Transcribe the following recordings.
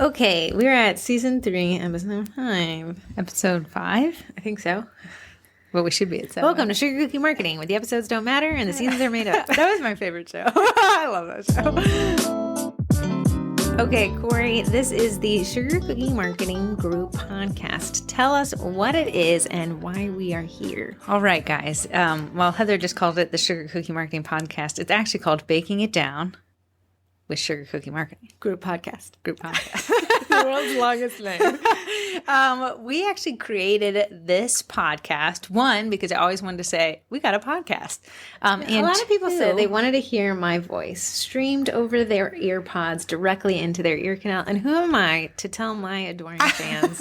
Okay, we're at season 3, episode 5. Episode 5? I think so. Well, we should be at 7. Welcome to Sugar Cookie Marketing, where the episodes don't matter and the seasons are made up. That was my favorite show. I love that show. Okay, Corey, this is the Sugar Cookie Marketing Group podcast. Tell us what it is and why we are here. All right, guys. Well, Heather just called it the Sugar Cookie Marketing Podcast. It's actually called Baking It Down with Sugar Cookie Marketing. Group podcast. The world's longest name. We actually created this podcast, one, because I always wanted to say, we got a podcast. And a lot of people said they wanted to hear my voice streamed over their earpods directly into their ear canal. And who am I to tell my adoring fans,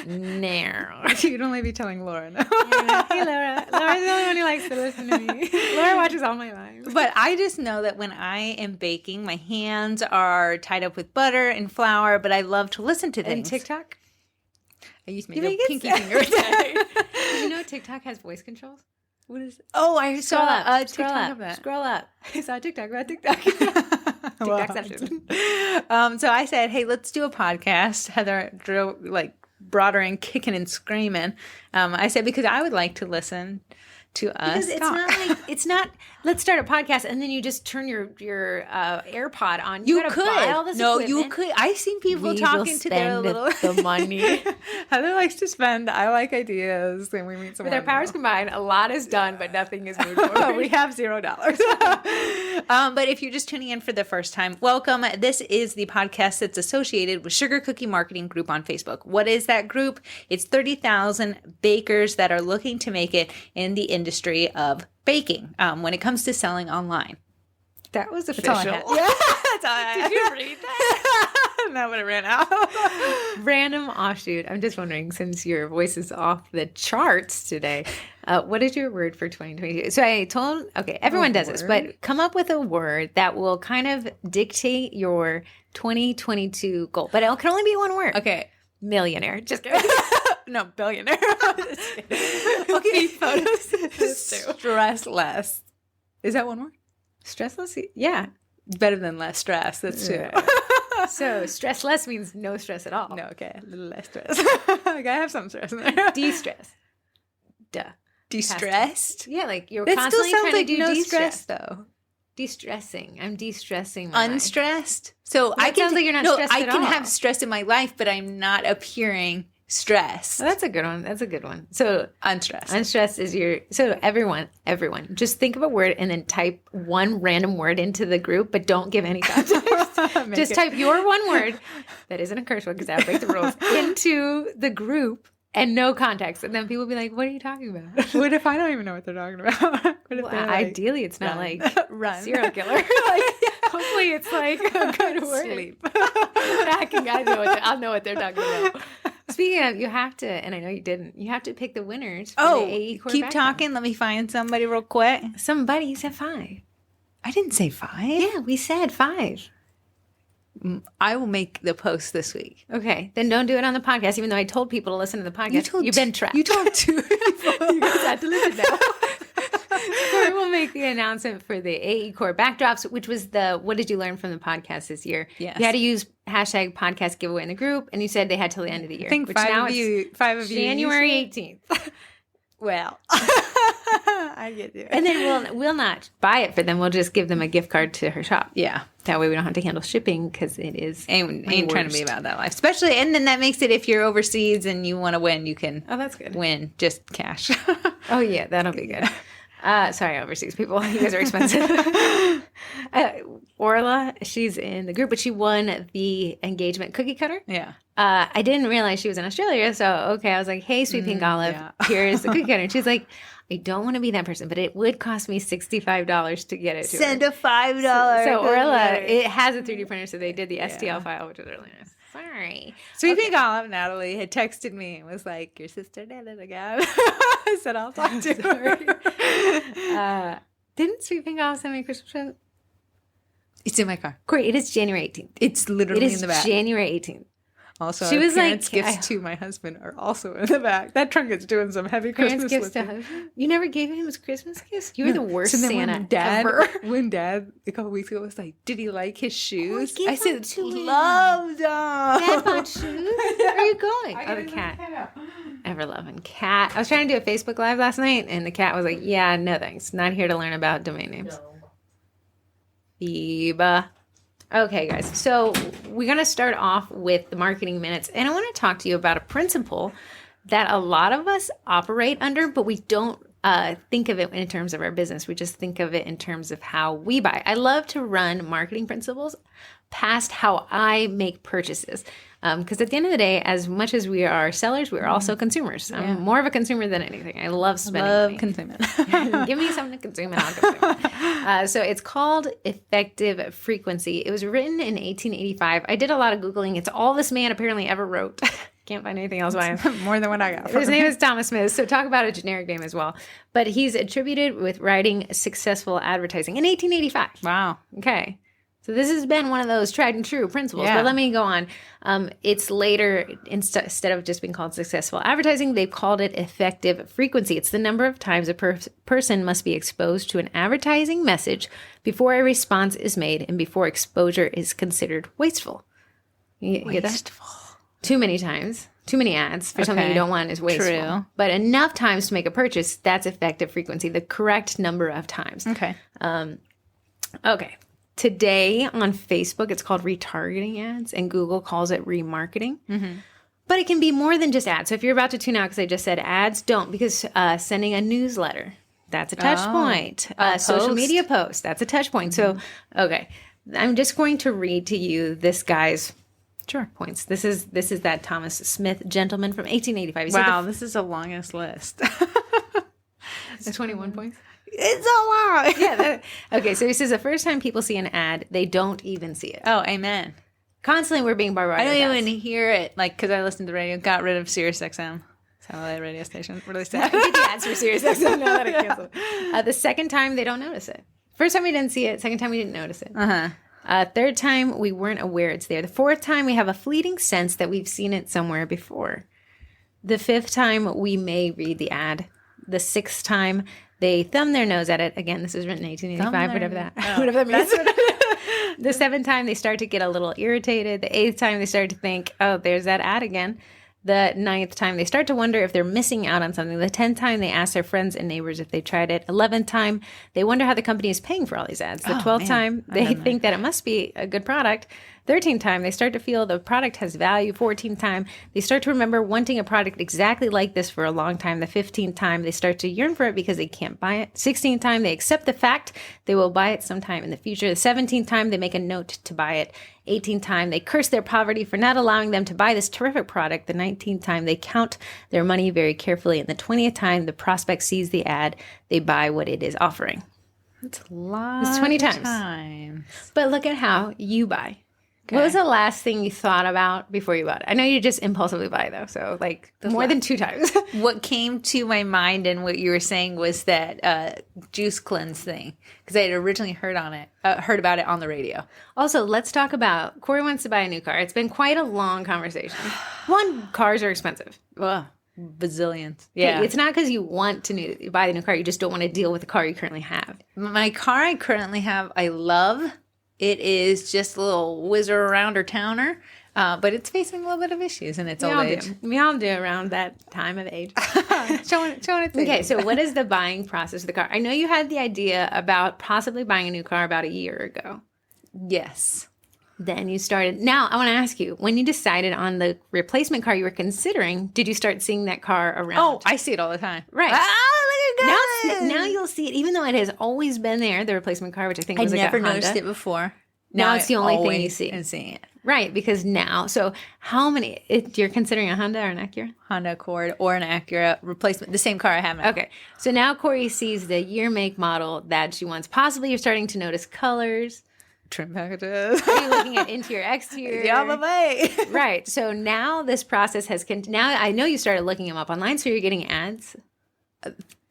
no. You'd only be telling Laura now. Hey, Laura. Laura's the only one who likes to listen to me. Laura watches all my lives. But I just know that when I am baking, my hands are tied up with butter and flour, but I love to listen to things. And TikTok? I used my pinky finger. Did you know TikTok has voice controls? What is it? Oh, I saw a TikTok of that. Scroll up. I saw a TikTok about TikTok. So I said, hey, let's do a podcast. Heather brought her in kicking and screaming. I said, because I would like to listen to us because it's not let's start a podcast and then you just turn your AirPod on. You could buy all this equipment. You could. I've seen people talking to their little the money. Heather likes to spend. I like ideas, and we meet someone. With our powers combined, a lot is done, but nothing is moved forward. We have $0. But if you're just tuning in for the first time, welcome. This is the podcast that's associated with Sugar Cookie Marketing Group on Facebook. What is that group? It's 30,000 bakers that are looking to make it in the industry of baking when it comes to selling online. That was official. That's all I had. Yeah, that's all I had. Did you read that? No, but it ran out. Random offshoot. I'm just wondering, since your voice is off the charts today, what is your word for 2022? So I told, everyone does this, but come up with a word that will kind of dictate your 2022 goal. But it can only be one word. Okay. Millionaire. Just kidding. No, billionaire. Okay, photos. Stress less. Is that one word? Stressless? Yeah. Better than less stress. That's true. So stress less means no stress at all. No, okay. A little less stress. I gotta have some stress in there. De-stress. Duh. De-stressed? Yeah, like you're that constantly still sounds trying like to do no de-stress. stress, though. De-stressing. I'm de-stressing. Unstressed? So I can. Sounds like you're not stressed I at can all. have stress in my life, but I'm not appearing stressed. Well, that's a good one. So unstressed. Unstressed is so everyone, just think of a word and then type one random word into the group, but don't give any context. Just type your one word that isn't a curse word because I break the rules into the group and no context. And then people will be like, what are you talking about? What if I don't even know what they're talking about? What if ideally, it's not run. Like run. Serial killer. Hopefully it's like a good word. Sleep. I'll know what they're talking about. Speaking of, you have to, and I know you didn't, you have to pick the winners for the AE core keep background. talking. Let me find somebody real quick. Somebody said 5. I didn't say 5. Yeah, we said 5. I will make the post this week. Okay, then don't do it on the podcast, even though I told people to listen to the podcast. You've been trapped. You told 2 people. You guys have to listen now. Corey will make the announcement for the AE Core Backdrops, which was what did you learn from the podcast this year? Yes. You had to use hashtag podcast giveaway in the group, and you said they had till the end of the year. I think 5 of you. January 18th. Well, I get you. And then we'll not buy it for them. We'll just give them a gift card to her shop. Yeah. That way we don't have to handle shipping because it is ain't trying to be about that life. Especially, and then that makes it if you're overseas and you want to win, you can that's good. Win just cash. Oh, yeah, that'll be good. Sorry, overseas people. You guys are expensive. Orla, she's in the group, but she won the engagement cookie cutter. Yeah. I didn't realize she was in Australia. So, I was like, hey, Sweet Pink Olive, here's the cookie cutter. And she's like, I don't want to be that person, but it would cost me $65 to get it to Send her. a $5. So Orla, it has a 3D printer, so they did the STL file, which was really nice. Sorry. Sweet Pink Olive, Natalie, had texted me and was like, your sister did it again. I said, I'll talk to her. Didn't Sweet Pink Olive send me a Christmas present? It's in my car. Corey, it is January 18th. It's literally in the back. January 18th. Also, She was parents' like, gifts to my husband are also in the back. That trunk is doing some heavy parents' Christmas gifts to lifting. husband? You never gave him his Christmas gifts? You were the worst So then Santa ever. When Dad, a couple weeks ago, was like, did he like his shoes? give I them said, to him. loved them. Dad bought shoes? Where are you going? Oh, the cat. Ever-loving cat. I was trying to do a Facebook Live last night, and the cat was like, yeah, no thanks. Not here to learn about domain names. Biba. Okay, guys. So we're going to start off with the marketing minutes. And I want to talk to you about a principle that a lot of us operate under, but we don't think of it in terms of our business. We just think of it in terms of how we buy. I love to run marketing principles past how I make purchases. Because at the end of the day, as much as we are sellers, we are also consumers. I'm more of a consumer than anything. I love spending money. Consuming. Give me something to consume and I'll consume it. So it's called Effective Frequency. It was written in 1885. I did a lot of Googling. It's all this man apparently ever wrote. Can't find anything else by him. More than what I got. His name is Thomas Smith. So talk about a generic name as well. But he's attributed with writing successful advertising in 1885. Wow. Okay. So this has been one of those tried and true principles. Yeah. But let me go on. It's later, instead of just being called successful advertising, they've called it effective frequency. It's the number of times a person must be exposed to an advertising message before a response is made and before exposure is considered wasteful. You get that? Too many times. Too many ads for something you don't want is wasteful. True. But enough times to make a purchase, that's effective frequency, the correct number of times. Okay. Okay. Today on Facebook, it's called retargeting ads, and Google calls it remarketing. Mm-hmm. But it can be more than just ads. So if you're about to tune out because I just said ads, don't, because sending a newsletter, that's a touch point. Social media post, that's a touch point. Mm-hmm. So, okay, I'm just going to read to you this guy's points. This is that Thomas Smith gentleman from 1885. Wow, this is the longest list. It's 21 points. It's so long. Yeah. Okay, so he says the first time people see an ad, they don't even see it. Oh, amen. Constantly we're being bombarded. I don't even hear it, like, because I listen to the radio. Got rid of Sirius XM. Satellite radio station. Really sad. I did the ads for Sirius XM. Now that I canceled. The second time, they don't notice it. First time we didn't see it. Second time we didn't notice it. Third time, we weren't aware it's there. The fourth time, we have a fleeting sense that we've seen it somewhere before. The fifth time, we may read the ad. The sixth time, they thumb their nose at it. Again, this was written in 1885, whatever that means. The seventh time, they start to get a little irritated. The eighth time, they start to think, oh, there's that ad again. The ninth time, they start to wonder if they're missing out on something. The 10th time, they ask their friends and neighbors if they tried it. 11th time, they wonder how the company is paying for all these ads. The 12th time, they think that it must be a good product. 13th time, they start to feel the product has value. 14th time, they start to remember wanting a product exactly like this for a long time. The 15th time, they start to yearn for it because they can't buy it. 16th time, they accept the fact they will buy it sometime in the future. The 17th time, they make a note to buy it. 18th time, they curse their poverty for not allowing them to buy this terrific product. The 19th time, they count their money very carefully. And the 20th time, the prospect sees the ad, they buy what it is offering. That's a lot. It's 20 times. But look at how you buy. Okay. What was the last thing you thought about before you bought it? I know you just impulsively buy, though, so like more than 2 times. What came to my mind and what you were saying was that juice cleanse thing, because I had originally heard about it on the radio. Also, let's talk about Corey wants to buy a new car. It's been quite a long conversation. One, cars are expensive. Ugh, bazillions. Yeah, it's not because you want to buy the new car. You just don't want to deal with the car you currently have. My car I currently have, I love. It is just a little whizzer around or towner, but it's facing a little bit of issues in its old age. We all do around that time of age. showing it. Okay, so what is the buying process of the car? I know you had the idea about possibly buying a new car about a year ago. Yes. Then you started. Now, I want to ask you, when you decided on the replacement car you were considering, did you start seeing that car around? Oh, I see it all the time. Right. Oh, look at now you'll see it, even though it has always been there, the replacement car, which I think was like a Honda. I never noticed it before. Now it's the only thing you see. And seeing it. Right, because now, so how many, you're considering a Honda or an Acura? Honda Accord or an Acura replacement, the same car I have now. Okay, so now Corey sees the year, make, model that she wants. Possibly you're starting to notice colors. Trim packages. Are you looking at interior, exterior? Yeah, bye. Right. So now this process has now I know you started looking them up online, so you're getting ads,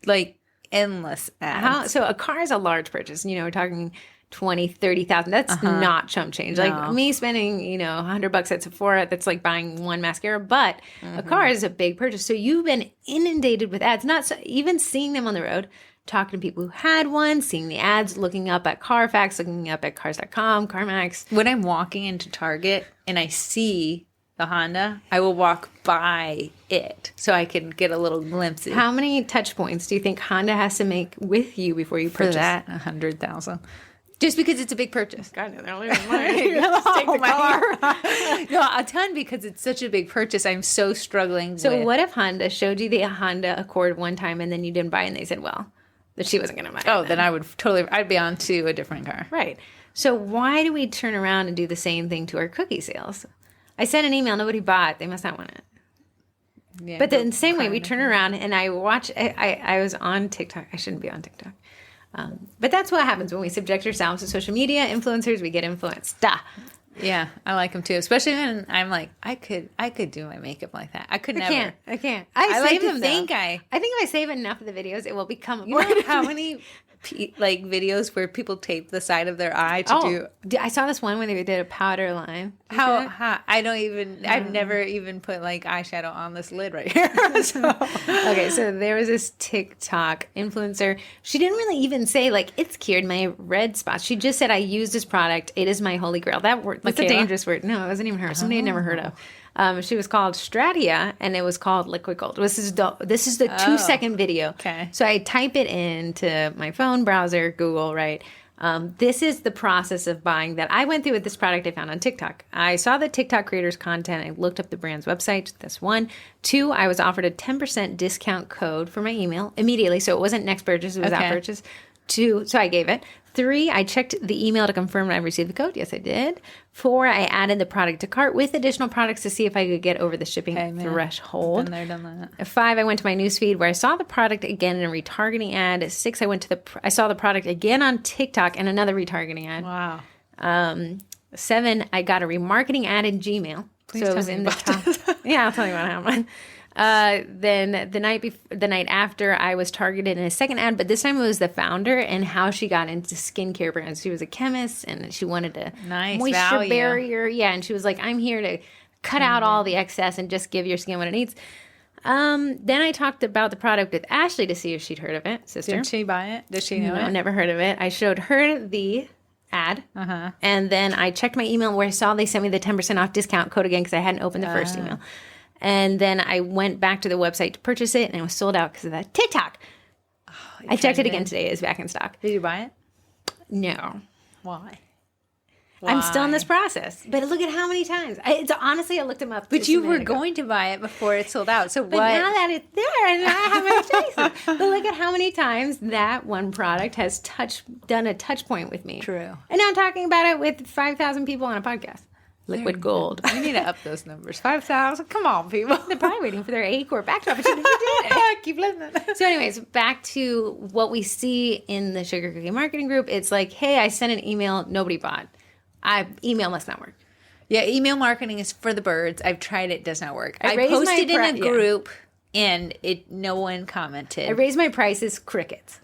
like endless ads. So a car is a large purchase. You know, we're talking 20, 30,000. That's not chump change. No. Like me spending, $100 at Sephora, that's like buying one mascara, but a car is a big purchase. So you've been inundated with ads, even seeing them on the road, talking to people who had one, seeing the ads, looking up at Carfax, looking up at cars.com, CarMax. When I'm walking into Target and I see the Honda, I will walk by it so I can get a little glimpse. How many touch points do you think Honda has to make with you before you purchase? For that, 100,000. Just because it's a big purchase. God, no, they're losing money. Take the car. No, a ton because it's such a big purchase. I'm so struggling. So what if Honda showed you the Honda Accord one time and then you didn't buy it and they said, well, that she wasn't going to buy it? Oh, then I'd be on to a different car. Right. So why do we turn around and do the same thing to our cookie sales? I sent an email, nobody bought. They must not want it. Yeah, but then the same way, we turn around and I watch. I was on TikTok. I shouldn't be on TikTok. But that's what happens when we subject ourselves to social media influencers. We get influenced. Duh. Yeah, I like them too. Especially when I'm like, I could do my makeup like that. I could never. I can't. I save like to them, think though. I think if I save enough of the videos, it will become. You know how many videos where people tape the side of their eye to do? I saw this one when they did a powder line. How I don't even. No. I've never even put like eyeshadow on this lid right here. Okay, so there was this TikTok influencer. She didn't really even say like it's cured my red spots. She just said I use this product. It is my holy grail. That word. That's a dangerous word. No, it wasn't even her. Somebody I'd never heard of. She was called Stratia, and it was called Liquid Gold. This is the 2-second video. Okay. So I type it into my phone browser, Google, right? This is the process of buying that I went through with this product I found on TikTok. I saw the TikTok creators' content. I looked up the brand's website. That's 1. 2, I was offered a 10% discount code for my email immediately. So it wasn't next purchase, it was out purchase. 2, so I gave it. 3, I checked the email to confirm I received the code. Yes, I did. 4, I added the product to cart with additional products to see if I could get over the shipping threshold. Been there, done that. 5, I went to my newsfeed where I saw the product again in a retargeting ad. 6, I saw the product again on TikTok and another retargeting ad. Wow. 7, I got a remarketing ad in Gmail. Please so it was in the top. Yeah, I'll tell you what happened. Then the night after, I was targeted in a second ad, but this time it was the founder and how she got into skincare brands. She was a chemist and she wanted a moisture barrier. Yeah, and she was like, I'm here to cut out all the excess and just give your skin what it needs. Then I talked about the product with Ashley to see if she'd heard of it. Sister. Did she buy it? Did she know it? No, never heard of it. I showed her the ad, and then I checked my email where I saw they sent me the 10% off discount code again because I hadn't opened the first email. And then I went back to the website to purchase it, and it was sold out because of that TikTok. I checked it again today. It's back in stock. Did you buy it? No. Why? I'm still in this process. But look at how many times. Honestly, I looked them up. But you were going to buy it before it sold out. So but now that it's there, and I have my choices. But look at how many times that one product has done a touch point with me. True. And now I'm talking about it with 5,000 people on a podcast. Liquid Gold. We need to up those numbers. 5,000. Come on, people. They're probably waiting for their A-Corp back opportunity to do it. Keep listening. So anyways, back to what we see in the Sugar Cookie Marketing Group. It's like, hey, I sent an email. Nobody bought. Email must not work. Yeah, email marketing is for the birds. I've tried it. Does not work. I posted in a group and no one commented. I raised my prices. Crickets.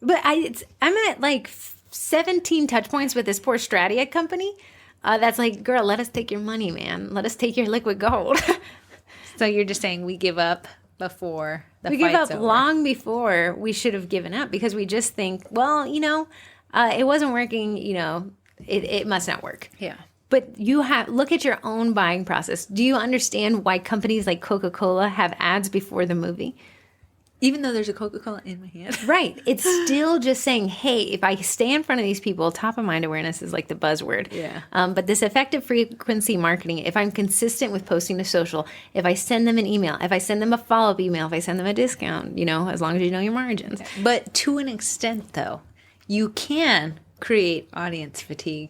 But I'm at like 17 touch points with this poor Stratia company. That's like, girl, let us take your money, man. Let us take your liquid gold. So you're just saying we give up before the fight's over. We give up long before we should have given up because we just think, well, it wasn't working, it must not work. Yeah. But look at your own buying process. Do you understand why companies like Coca-Cola have ads before the movie? Even though there's a Coca-Cola in my hand. Right. It's still just saying, hey, if I stay in front of these people, top of mind awareness is like the buzzword. Yeah. But this effective frequency marketing, if I'm consistent with posting to social, if I send them an email, if I send them a follow-up email, if I send them a discount, as long as you know your margins. But to an extent, though, you can create audience fatigue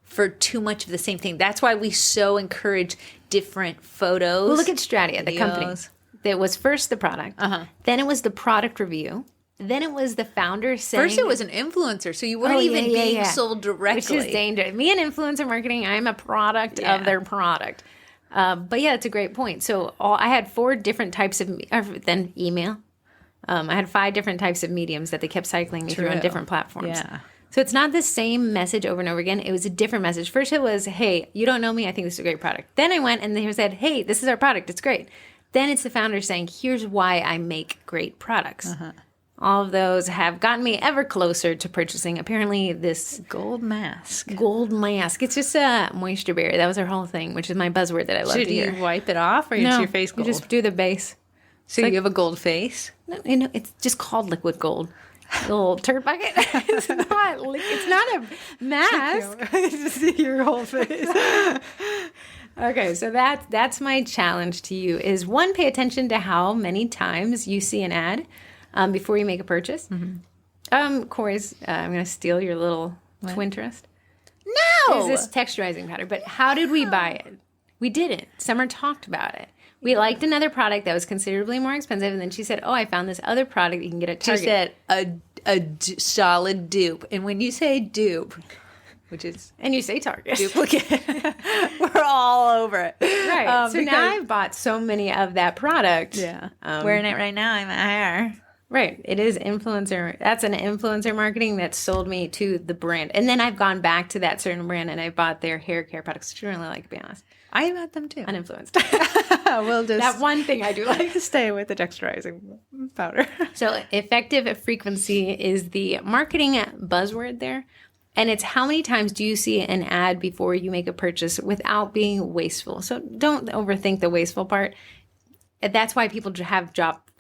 for too much of the same thing. That's why we so encourage different photos. Well, look at Stratia, the company. It was first the product, then it was the product review, then it was the founder saying... First it was an influencer, so you weren't even being sold directly. Which is dangerous. Me and influencer marketing, I'm a product of their product. But yeah, it's a great point. So I had 4 different types of... Then email. I had 5 different types of mediums that they kept cycling me through on different platforms. Yeah. So it's not the same message over and over again. It was a different message. First it was, hey, you don't know me. I think this is a great product. Then I went and they said, hey, this is our product. It's great. Then it's the founder saying, here's why I make great products. All of those have gotten me ever closer to purchasing, apparently, this gold mask. Gold mask. It's just a moisture barrier. That was our whole thing, which is my buzzword that I love to hear. Should you wipe it off or is your face gold? You just do the base. So you have a gold face? No, it's just called liquid gold. Little turd bucket. It's not a mask. It's just your whole face. Okay, so that's my challenge to you is, one, pay attention to how many times you see an ad before you make a purchase. Corey's, I'm going to steal your little Twinterest. No! There's this texturizing powder, but how did we buy it? We didn't. Summer talked about it. We liked another product that was considerably more expensive, and then she said, oh, I found this other product you can get at Target. She said a solid dupe. And when you say dupe, which is... And you say Target. Duplicate. We're all over it. Right. So now I've bought so many of that product. Yeah. Wearing it right now in my hair. Right. It is influencer. That's an influencer marketing that sold me to the brand. And then I've gone back to that certain brand and I bought their hair care products, which I really like, to be honest. I bought them too. Uninfluenced. We'll just... That one thing I do like. Stay with the texturizing powder. So effective frequency is the marketing buzzword there. And it's how many times do you see an ad before you make a purchase without being wasteful. So don't overthink the wasteful part. That's why people have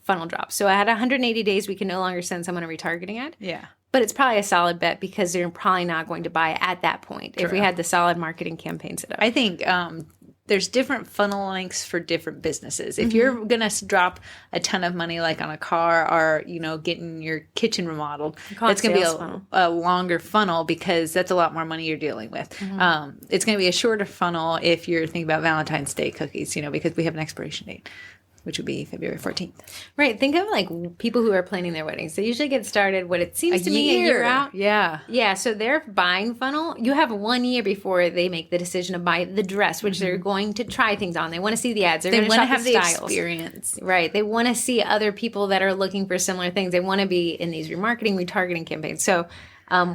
funnel drops. So at 180 days, we can no longer send someone a retargeting ad. Yeah. But it's probably a solid bet because they're probably not going to buy at that point. True. If we had the solid marketing campaign set up. I think there's different funnel lengths for different businesses. If you're going to drop a ton of money like on a car or, getting your kitchen remodeled, that's going to be a longer funnel because that's a lot more money you're dealing with. It's going to be a shorter funnel if you're thinking about Valentine's Day cookies, because we have an expiration date, which would be February 14th. Right. Think of like people who are planning their weddings. They usually get started what it seems to me a year out. Yeah. Yeah. So their buying funnel, you have 1 year before they make the decision to buy the dress, which they're going to try things on. They want to see the ads. They're going to shop have the styles. Experience. Right. They want to see other people that are looking for similar things. They want to be in these retargeting campaigns. So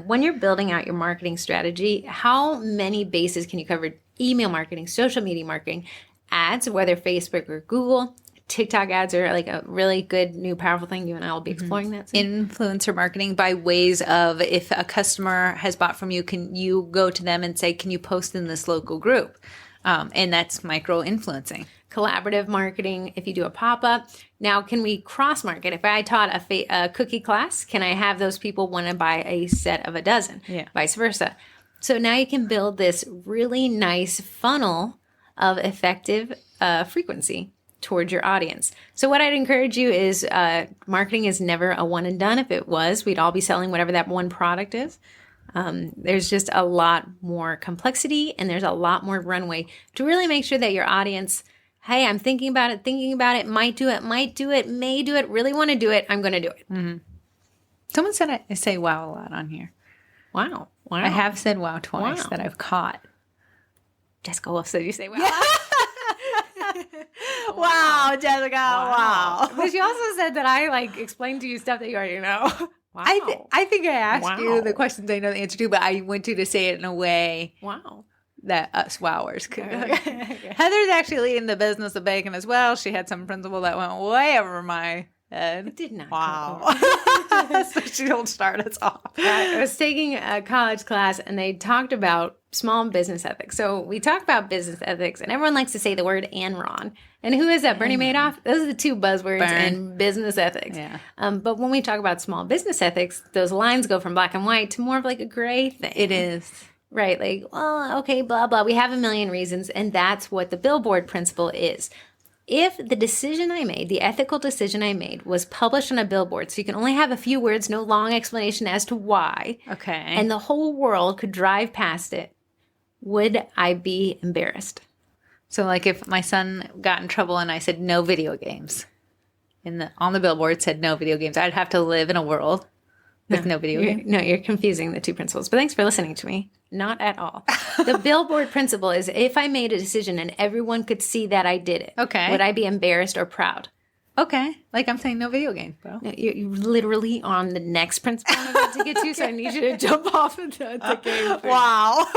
when you're building out your marketing strategy, how many bases can you cover? Email marketing, social media marketing, ads, whether Facebook or Google. TikTok ads are like a really good new powerful thing. You and I will be exploring that soon. Influencer marketing by ways of, if a customer has bought from you, can you go to them and say, can you post in this local group? And that's micro influencing. Collaborative marketing, if you do a pop-up. Now, can we cross-market? If I taught a cookie class, can I have those people want to buy a set of a dozen? Yeah. Vice versa. So now you can build this really nice funnel of effective frequency towards your audience. So what I'd encourage you is marketing is never a one and done. If it was, we'd all be selling whatever that one product is. There's just a lot more complexity and there's a lot more runway to really make sure that your audience, hey, I'm thinking about it, might do it, may do it, really want to do it, I'm going to do it. Mm-hmm. Someone said I say wow a lot on here. Wow. I have said wow twice that I've caught. Jessica Wolf said you say wow. Wow, Jessica, wow. But she also said that I explained to you stuff that you already know. Wow. I think I asked you the questions I know the answer to, but I went to say it in a way that us wowers could. Okay. Heather's actually leading the business of bacon as well. She had some principle that went way over my head. It did not. Wow. So she'll start us off. I was taking a college class and they talked about small business ethics. So we talk about business ethics and everyone likes to say the word Enron. And who is that? Bernie Madoff? Those are the two buzzwords in business ethics. Yeah. But when we talk about small business ethics, those lines go from black and white to more of a gray thing. It is. Right. Okay, blah, blah. We have a million reasons. And that's what the Billboard Principle is. If the decision I made, the ethical decision I made, was published on a billboard, so you can only have a few words, no long explanation as to why, okay, and the whole world could drive past it, would I be embarrassed? So if my son got in trouble and I said no video games, on the billboard said no video games, I'd have to live in a world with no video games. No, you're confusing the two principles. But thanks for listening to me. Not at all. The Billboard Principle is if I made a decision and everyone could see that I did it, okay, would I be embarrassed or proud? Okay. Like I'm saying no video game, bro. No, you're literally on the next principle I'm about to get to, so I need you to jump off of the game first. Wow.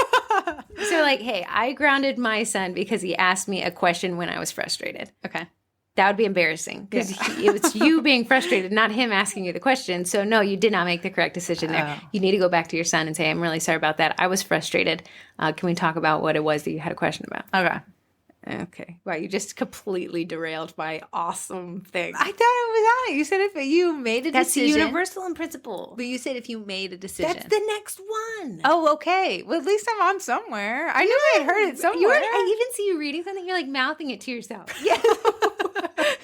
So like, hey, I grounded my son because he asked me a question when I was frustrated. Okay. That would be embarrassing because it was you being frustrated, not him asking you the question. So no, you did not make the correct decision there. You need to go back to your son and say, I'm really sorry about that. I was frustrated. Can we talk about what it was that you had a question about? Okay. Okay. Wow, you just completely derailed my awesome thing. I thought it was on it. You said if you made a That's decision. the universal principle. But you said if you made a decision. That's the next one. Oh, okay. Well, at least I'm on somewhere. I knew I had heard it somewhere. I even see you reading something. You're like mouthing it to yourself. Yeah.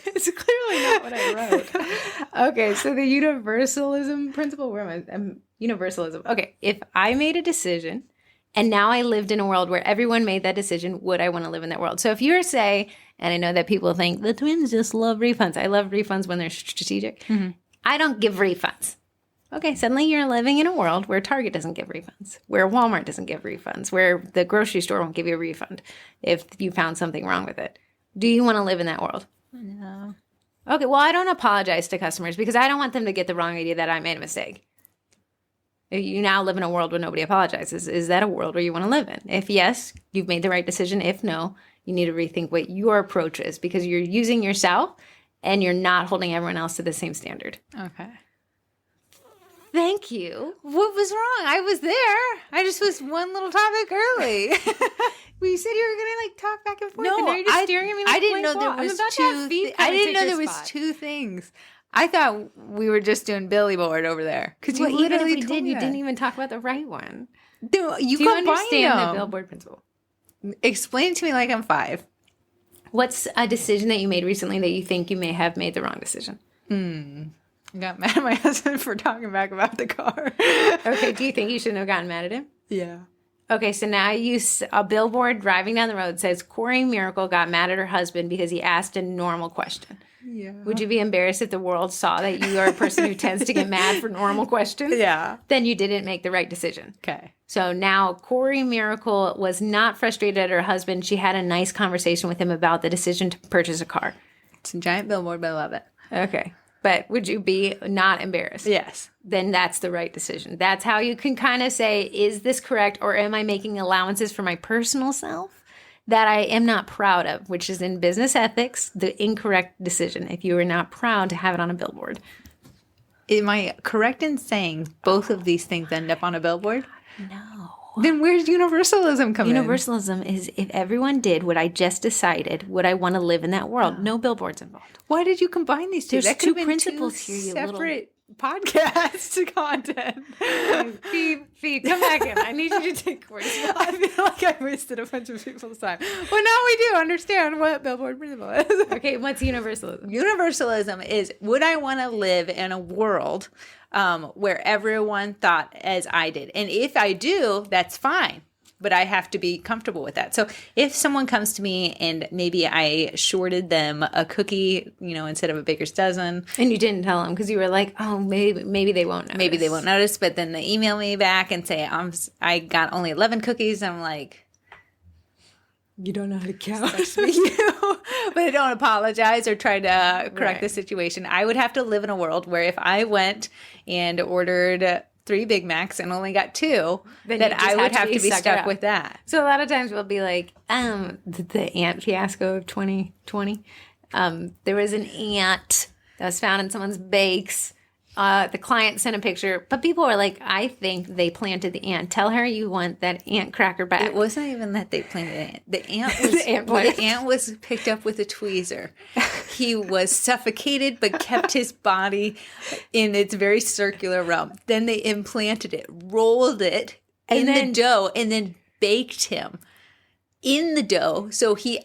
It's clearly not what I wrote. Okay, so the universalism principle. Where am I? Universalism. Okay, if I made a decision and now I lived in a world where everyone made that decision, would I want to live in that world? So if you were to say, and I know that people think the twins just love refunds. I love refunds when they're strategic. Mm-hmm. I don't give refunds. Okay, suddenly you're living in a world where Target doesn't give refunds, where Walmart doesn't give refunds, where the grocery store won't give you a refund if you found something wrong with it. Do you want to live in that world? No. Okay, well, I don't apologize to customers because I don't want them to get the wrong idea that I made a mistake. You now live in a world where nobody apologizes. Is that a world where you want to live in? If yes, you've made the right decision. If no, you need to rethink what your approach is because you're using yourself and you're not holding everyone else to the same standard. Okay. Thank you. What was wrong? I was there. I just was one little topic early. Well, you said you were going to like talk back and forth. No, and now you're just staring at me like I didn't know there was two. I didn't know there was two things. I thought we were just doing Billboard over there because you literally even if we told did, me you that. didn't even talk about the right one. Do you understand them. the Billboard Principle? Explain it to me like I'm 5. What's a decision that you made recently that you think you may have made the wrong decision? I got mad at my husband for talking back about the car. Okay, do you think you shouldn't have gotten mad at him? Yeah. Okay, so now a billboard driving down the road says Corey Miracle got mad at her husband because he asked a normal question. Yeah. Would you be embarrassed if the world saw that you are a person who tends to get mad for normal questions? Yeah. Then you didn't make the right decision. Okay. So now Corey Miracle was not frustrated at her husband. She had a nice conversation with him about the decision to purchase a car. It's a giant billboard, but I love it. Okay. But would you be not embarrassed? Yes. Then that's the right decision. That's how you can kind of say, is this correct? Or am I making allowances for my personal self that I am not proud of, which is in business ethics, the incorrect decision if you are not proud to have it on a billboard. Am I correct in saying both of these things end up on a billboard? No. Then where's universalism come in? Universalism is if everyone did what I just decided, would I want to live in that world? No billboards involved. Why did you combine these two? There's that two could have been principles two here, you separate podcast content. Fee, come back in. I need you to take course. I feel like I wasted a bunch of people's time. Well, now we do understand what Billboard Principle is. Okay, what's universalism? Universalism is, would I want to live in a world where everyone thought as I did? And if I do, that's fine. But I have to be comfortable with that. So if someone comes to me and maybe I shorted them a cookie, instead of a baker's dozen. And you didn't tell them because you were like, oh, maybe they won't notice. Maybe they won't notice. But then they email me back and say, I got only 11 cookies. I'm like, you don't know how to count. But I don't apologize or try to correct the situation. I would have to live in a world where if I went and ordered 3 Big Macs and only got 2, then I would have to be stuck with that. So a lot of times we'll be like, the ant fiasco of 2020. There was an ant that was found in someone's bakes. The client sent a picture, but people were like, I think they planted the ant. Tell her you want that ant cracker back. It wasn't even that they planted the ant. The ant was picked up with a tweezer. He was suffocated, but kept his body in its very circular realm. Then they implanted it, rolled it in the dough, and then baked him in the dough. So he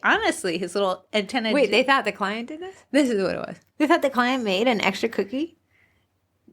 honestly, his little antenna. Wait, they thought the client did this? This is what it was. They thought the client made an extra cookie?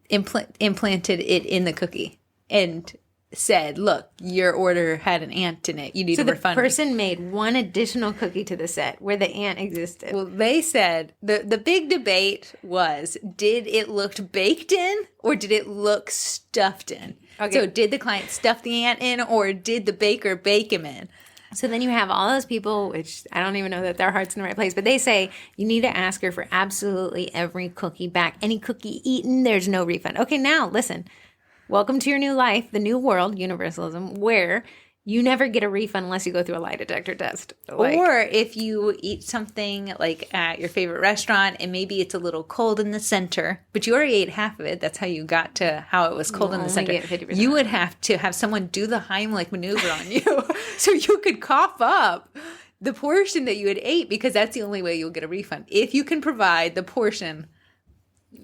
Implanted it in the cookie and said, look, your order had an ant in it. You need to refund the person made one additional cookie to the set where the ant existed. Well, they said the big debate was, did it look baked in or did it look stuffed in? Okay. So did the client stuff the ant in or did the baker bake him in? So then you have all those people, which I don't even know that their heart's in the right place, but they say you need to ask her for absolutely every cookie back. Any cookie eaten, there's no refund. Okay, now listen. Welcome to your new life, the new world, universalism, where you never get a refund unless you go through a lie detector test. Or if you eat something like at your favorite restaurant and maybe it's a little cold in the center, but you already ate half of it. That's how you got to how it was cold in the center. You would have to have someone do the Heimlich maneuver on you so you could cough up the portion that you had ate, because that's the only way you'll get a refund. If you can provide the portion.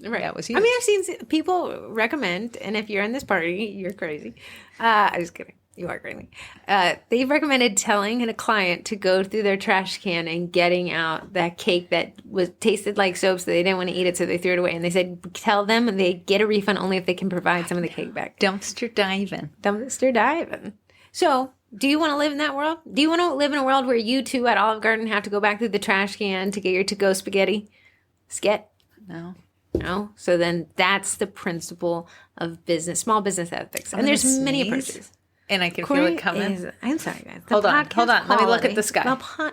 Right. That was huge. I mean, I've seen people recommend, and if you're in this party, you're crazy. I'm just kidding. You are crazy. They've recommended telling a client to go through their trash can and getting out that cake that was tasted like soap, so they didn't want to eat it, so they threw it away. And they said, tell them they get a refund only if they can provide some of the cake back. Dumpster diving. Dumpster diving. So, do you want to live in that world? Do you want to live in a world where you two at Olive Garden have to go back through the trash can to get your to-go spaghetti? Sket? No. No? So then that's the principle of business, small business ethics. And there's many approaches. And I can feel it coming. I'm sorry, guys. Hold on. Let me look at the sky. You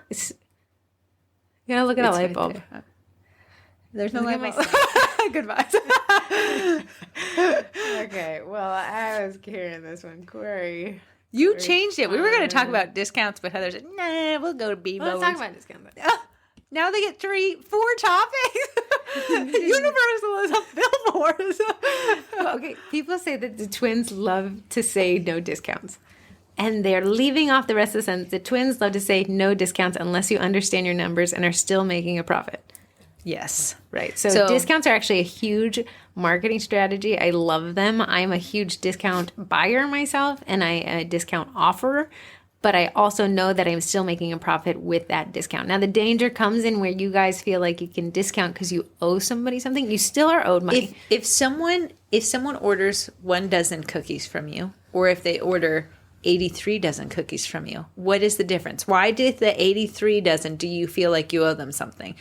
gotta look at a light bulb. There's no light bulb. Goodbye. Okay, well, I was carrying this one. Corey. You changed it. We were going to talk about discounts, but Heather said, nah, we'll go to Billboards. Let's talk about discounts. Now they get 4 topics. Universalism, Billboards. Okay, people say that the twins love to say no discounts. And they're leaving off the rest of the sentence. The twins love to say no discounts unless you understand your numbers and are still making a profit. Yes. Right. So discounts are actually a huge marketing strategy. I love them. I'm a huge discount buyer myself, and I'm a discount offerer. But I also know that I'm still making a profit with that discount. Now, the danger comes in where you guys feel like you can discount because you owe somebody something. You still are owed money. If someone orders 1 dozen cookies from you, or if they order 83 dozen cookies from you, what is the difference? Why did the 83 dozen do you feel like you owe them something?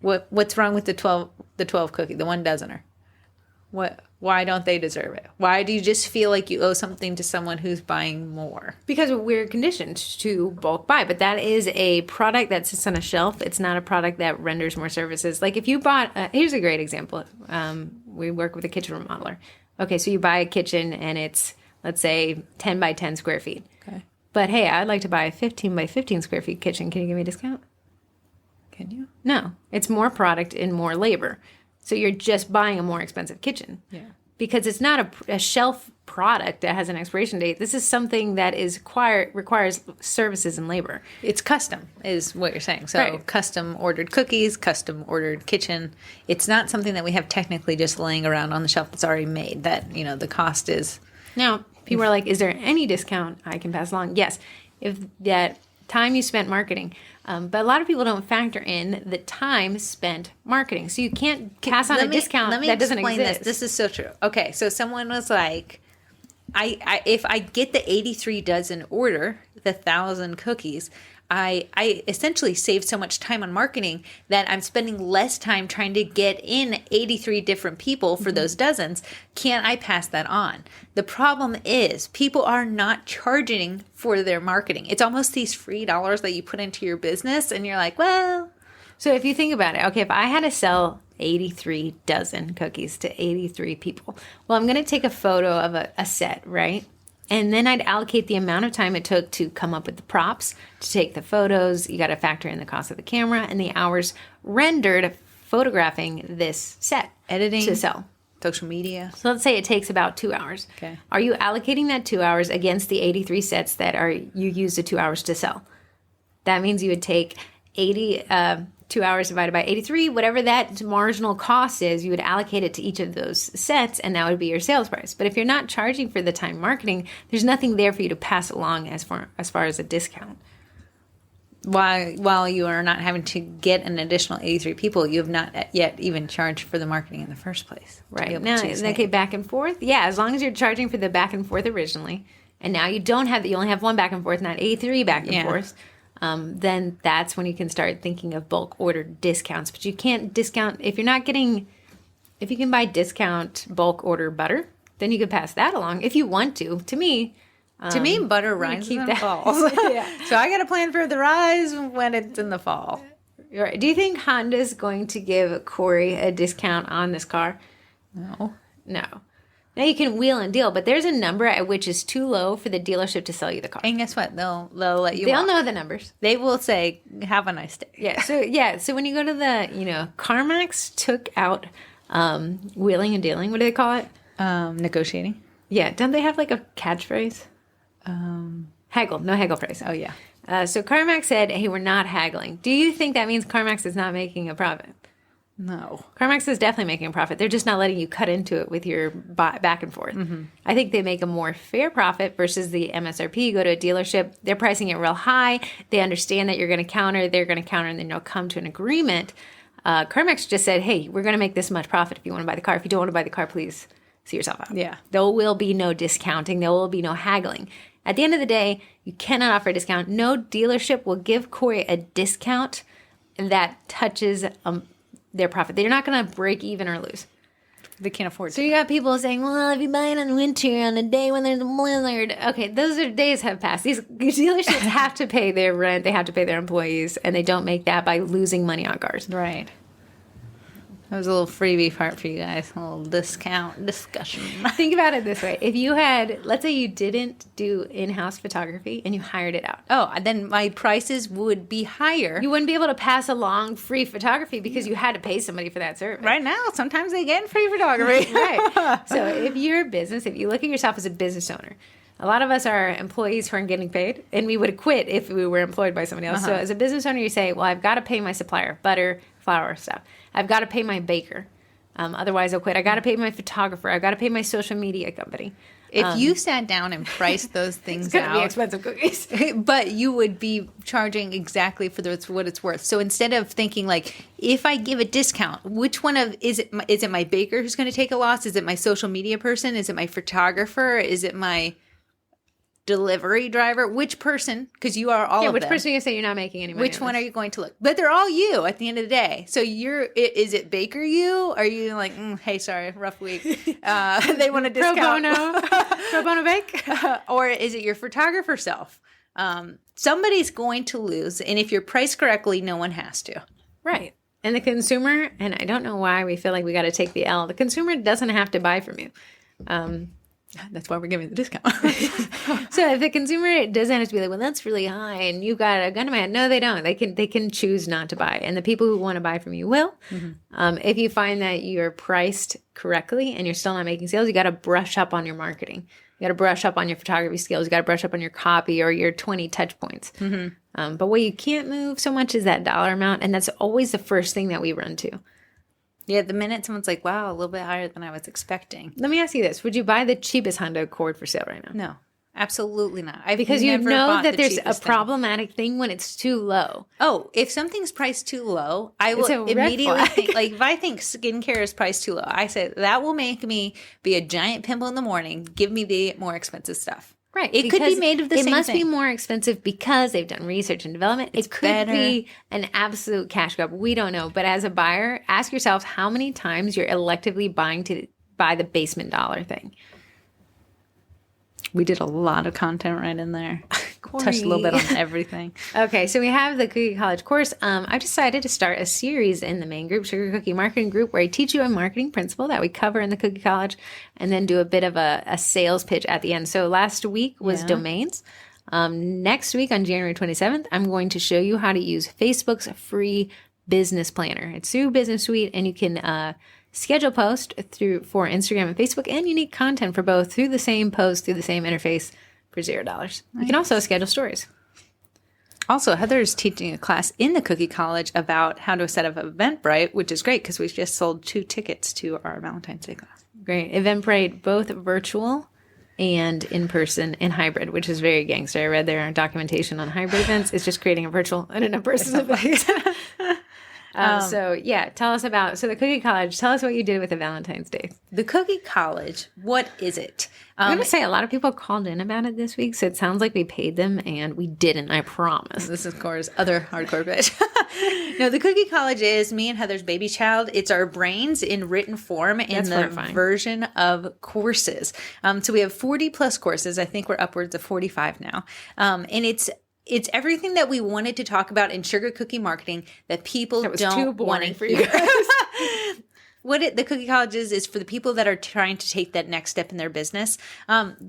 What's wrong with the 12 cookie, the 1 dozener? Why don't they deserve it? Why do you just feel like you owe something to someone who's buying more? Because we're conditioned to bulk buy, but that is a product that sits on a shelf. It's not a product that renders more services. Like if you bought, here's a great example. We work with a kitchen remodeler. Okay, so you buy a kitchen and it's, let's say, 10 by 10 square feet. Okay. But hey, I'd like to buy a 15 by 15 square feet kitchen. Can you give me a discount? Can you? No, it's more product and more labor. So you're just buying a more expensive kitchen. Yeah. Because it's not a shelf product that has an expiration date. This is something that requires services and labor. It's custom, is what you're saying. So right. Custom ordered cookies, custom ordered kitchen. It's not something that we have technically just laying around on the shelf that's already made. That, the cost is. Now, people are like, is there any discount I can pass along? Yes. If that time you spent marketing. But a lot of people don't factor in the time spent marketing. So you can't pass on a discount that doesn't exist. This is so true. Okay, so someone was like, if I get the 83 dozen order, the 1,000 cookies, I essentially save so much time on marketing that I'm spending less time trying to get in 83 different people for those dozens. Can't I pass that on? The problem is people are not charging for their marketing. It's almost these free dollars that you put into your business and you're like, well. So if you think about it, okay, if I had to sell 83 dozen cookies to 83 people, well, I'm going to take a photo of a set, right? And then I'd allocate the amount of time it took to come up with the props, to take the photos. You got to factor in the cost of the camera and the hours rendered photographing this set. Editing. To sell. Social media. So let's say it takes about 2 hours. Okay. Are you allocating that 2 hours against the 83 sets that you use the 2 hours to sell? That means you would take 2 hours divided by 83, whatever that marginal cost is, you would allocate it to each of those sets, and that would be your sales price. But if you're not charging for the time marketing, there's nothing there for you to pass along as far as a discount. While you are not having to get an additional 83 people, you have not yet even charged for the marketing in the first place. Right. Now, okay, back and forth? Yeah, as long as you're charging for the back and forth originally, and now you only have one back and forth, not 83 back and forth. Then that's when you can start thinking of bulk order discounts. But you can't discount if you can buy discount bulk order butter, then you can pass that along if you want to. To me, To me, butter rises and falls. Yeah. So I got to plan for the rise when it's in the fall. Right. Do you think Honda's going to give Corey a discount on this car? No. No. Now you can wheel and deal, but there's a number at which is too low for the dealership to sell you the car. And guess what? They'll let you. They'll know the numbers. They will say, "Have a nice day." Yeah. So when you go to the, CarMax took out wheeling and dealing. What do they call it? Negotiating. Yeah. Don't they have like a catchphrase? Haggle. No haggle phrase. Oh yeah. So CarMax said, "Hey, we're not haggling." Do you think that means CarMax is not making a profit? No. CarMax is definitely making a profit. They're just not letting you cut into it with your back and forth. Mm-hmm. I think they make a more fair profit versus the MSRP. You go to a dealership, they're pricing it real high. They understand that you're going to counter. They're going to counter, and then they'll come to an agreement. CarMax just said, "Hey, we're going to make this much profit if you want to buy the car. If you don't want to buy the car, please see yourself out." Yeah. There will be no discounting. There will be no haggling. At the end of the day, you cannot offer a discount. No dealership will give Corey a discount that touches their profit. They're not going to break even or lose. They can't afford to. So you got people saying, "Well, if you buy it in winter on a day when there's a blizzard," okay, those days have passed. These dealerships have to pay their rent, they have to pay their employees, and they don't make that by losing money on cars. Right. That was a little freebie part for you guys. A little discount discussion. Think about it this way. If you had, let's say you didn't do in-house photography and you hired it out. Oh, then my prices would be higher. You wouldn't be able to pass along free photography because you had to pay somebody for that service. Right now, sometimes they get free photography. Right. So if you're a business, if you look at yourself as a business owner, a lot of us are employees who aren't getting paid, and we would quit if we were employed by somebody else. So as a business owner, you say, "Well, I've got to pay my supplier, butter, flour, stuff. I've got to pay my baker. Otherwise, I'll quit. I got to pay my photographer. I got to pay my social media company." If you sat down and priced those things it's gonna out, be expensive cookies. But you would be charging exactly for what it's worth. So instead of thinking like, if I give a discount, which one of is it my baker who's going to take a loss? Is it my social media person? Is it my photographer? Is it my delivery driver? Which person? Because you are all of them. Which person are you going to say you're not making any money? Which one are you going to look? But they're all you at the end of the day. So is it baker you? Are you like, "Hey, sorry, rough week. They want a discount." Pro bono bake? Or is it your photographer self? Somebody's going to lose. And if you're priced correctly, no one has to. Right. And the consumer, and I don't know why we feel like we got to take the L. The consumer doesn't have to buy from you. That's why we're giving the discount. So if the consumer doesn't have to be like, "Well, that's really high and you got a gun to my head." No, they don't. They can choose not to buy. And the people who want to buy from you will. Mm-hmm. If you find that you're priced correctly and you're still not making sales, you got to brush up on your marketing. You got to brush up on your photography skills. You got to brush up on your copy or your 20 touch points. Mm-hmm. But what you can't move so much is that dollar amount. And that's always the first thing that we run to. Yeah, the minute someone's like, "Wow, a little bit higher than I was expecting." Let me ask you this. Would you buy the cheapest Honda Accord for sale right now? No, absolutely not. Because you know that there's a problematic thing when it's too low. Oh, if something's priced too low, I will immediately think, like, if I think skincare is priced too low, I say that will make me be a giant pimple in the morning. Give me the more expensive stuff. Right. It could be made of the same thing. It must be more expensive because they've done research and development. It could be an absolute cash grab. We don't know. But as a buyer, ask yourself how many times you're electively buying to buy the basement dollar thing. We did a lot of content right in there. Touched a little bit on everything. Okay, so we have the Cookie College course. I've decided to start a series in the main group, Sugar Cookie Marketing Group, where I teach you a marketing principle that we cover in the Cookie College and then do a bit of a sales pitch at the end. So last week was domains. Next week on January 27th, I'm going to show you how to use Facebook's free business planner. It's through Business Suite, and you can schedule post for Instagram and Facebook, and unique content for both through the same post, through the same interface for $0. Nice. You can also schedule stories. Also, Heather's teaching a class in the Cookie College about how to set up Eventbrite, which is great because we've just sold 2 tickets to our Valentine's Day class. Great. Eventbrite, both virtual and in person and hybrid, which is very gangster. I read their documentation on hybrid events. It's just creating a virtual and an in-person event. So yeah, tell us about, so the Cookie College, tell us what you did with the Valentine's Day. The Cookie College, what is it? I'm going to say a lot of people called in about it this week, so it sounds like we paid them, and we didn't, I promise. This is, of course, other hardcore bitch. No, the Cookie College is me and Heather's baby child. It's our brains in written form in the version of courses. So we have 40 plus courses. I think we're upwards of 45 now. And it's everything that we wanted to talk about in sugar cookie marketing that people don't want to hear. The Cookie College is for the people that are trying to take that next step in their business.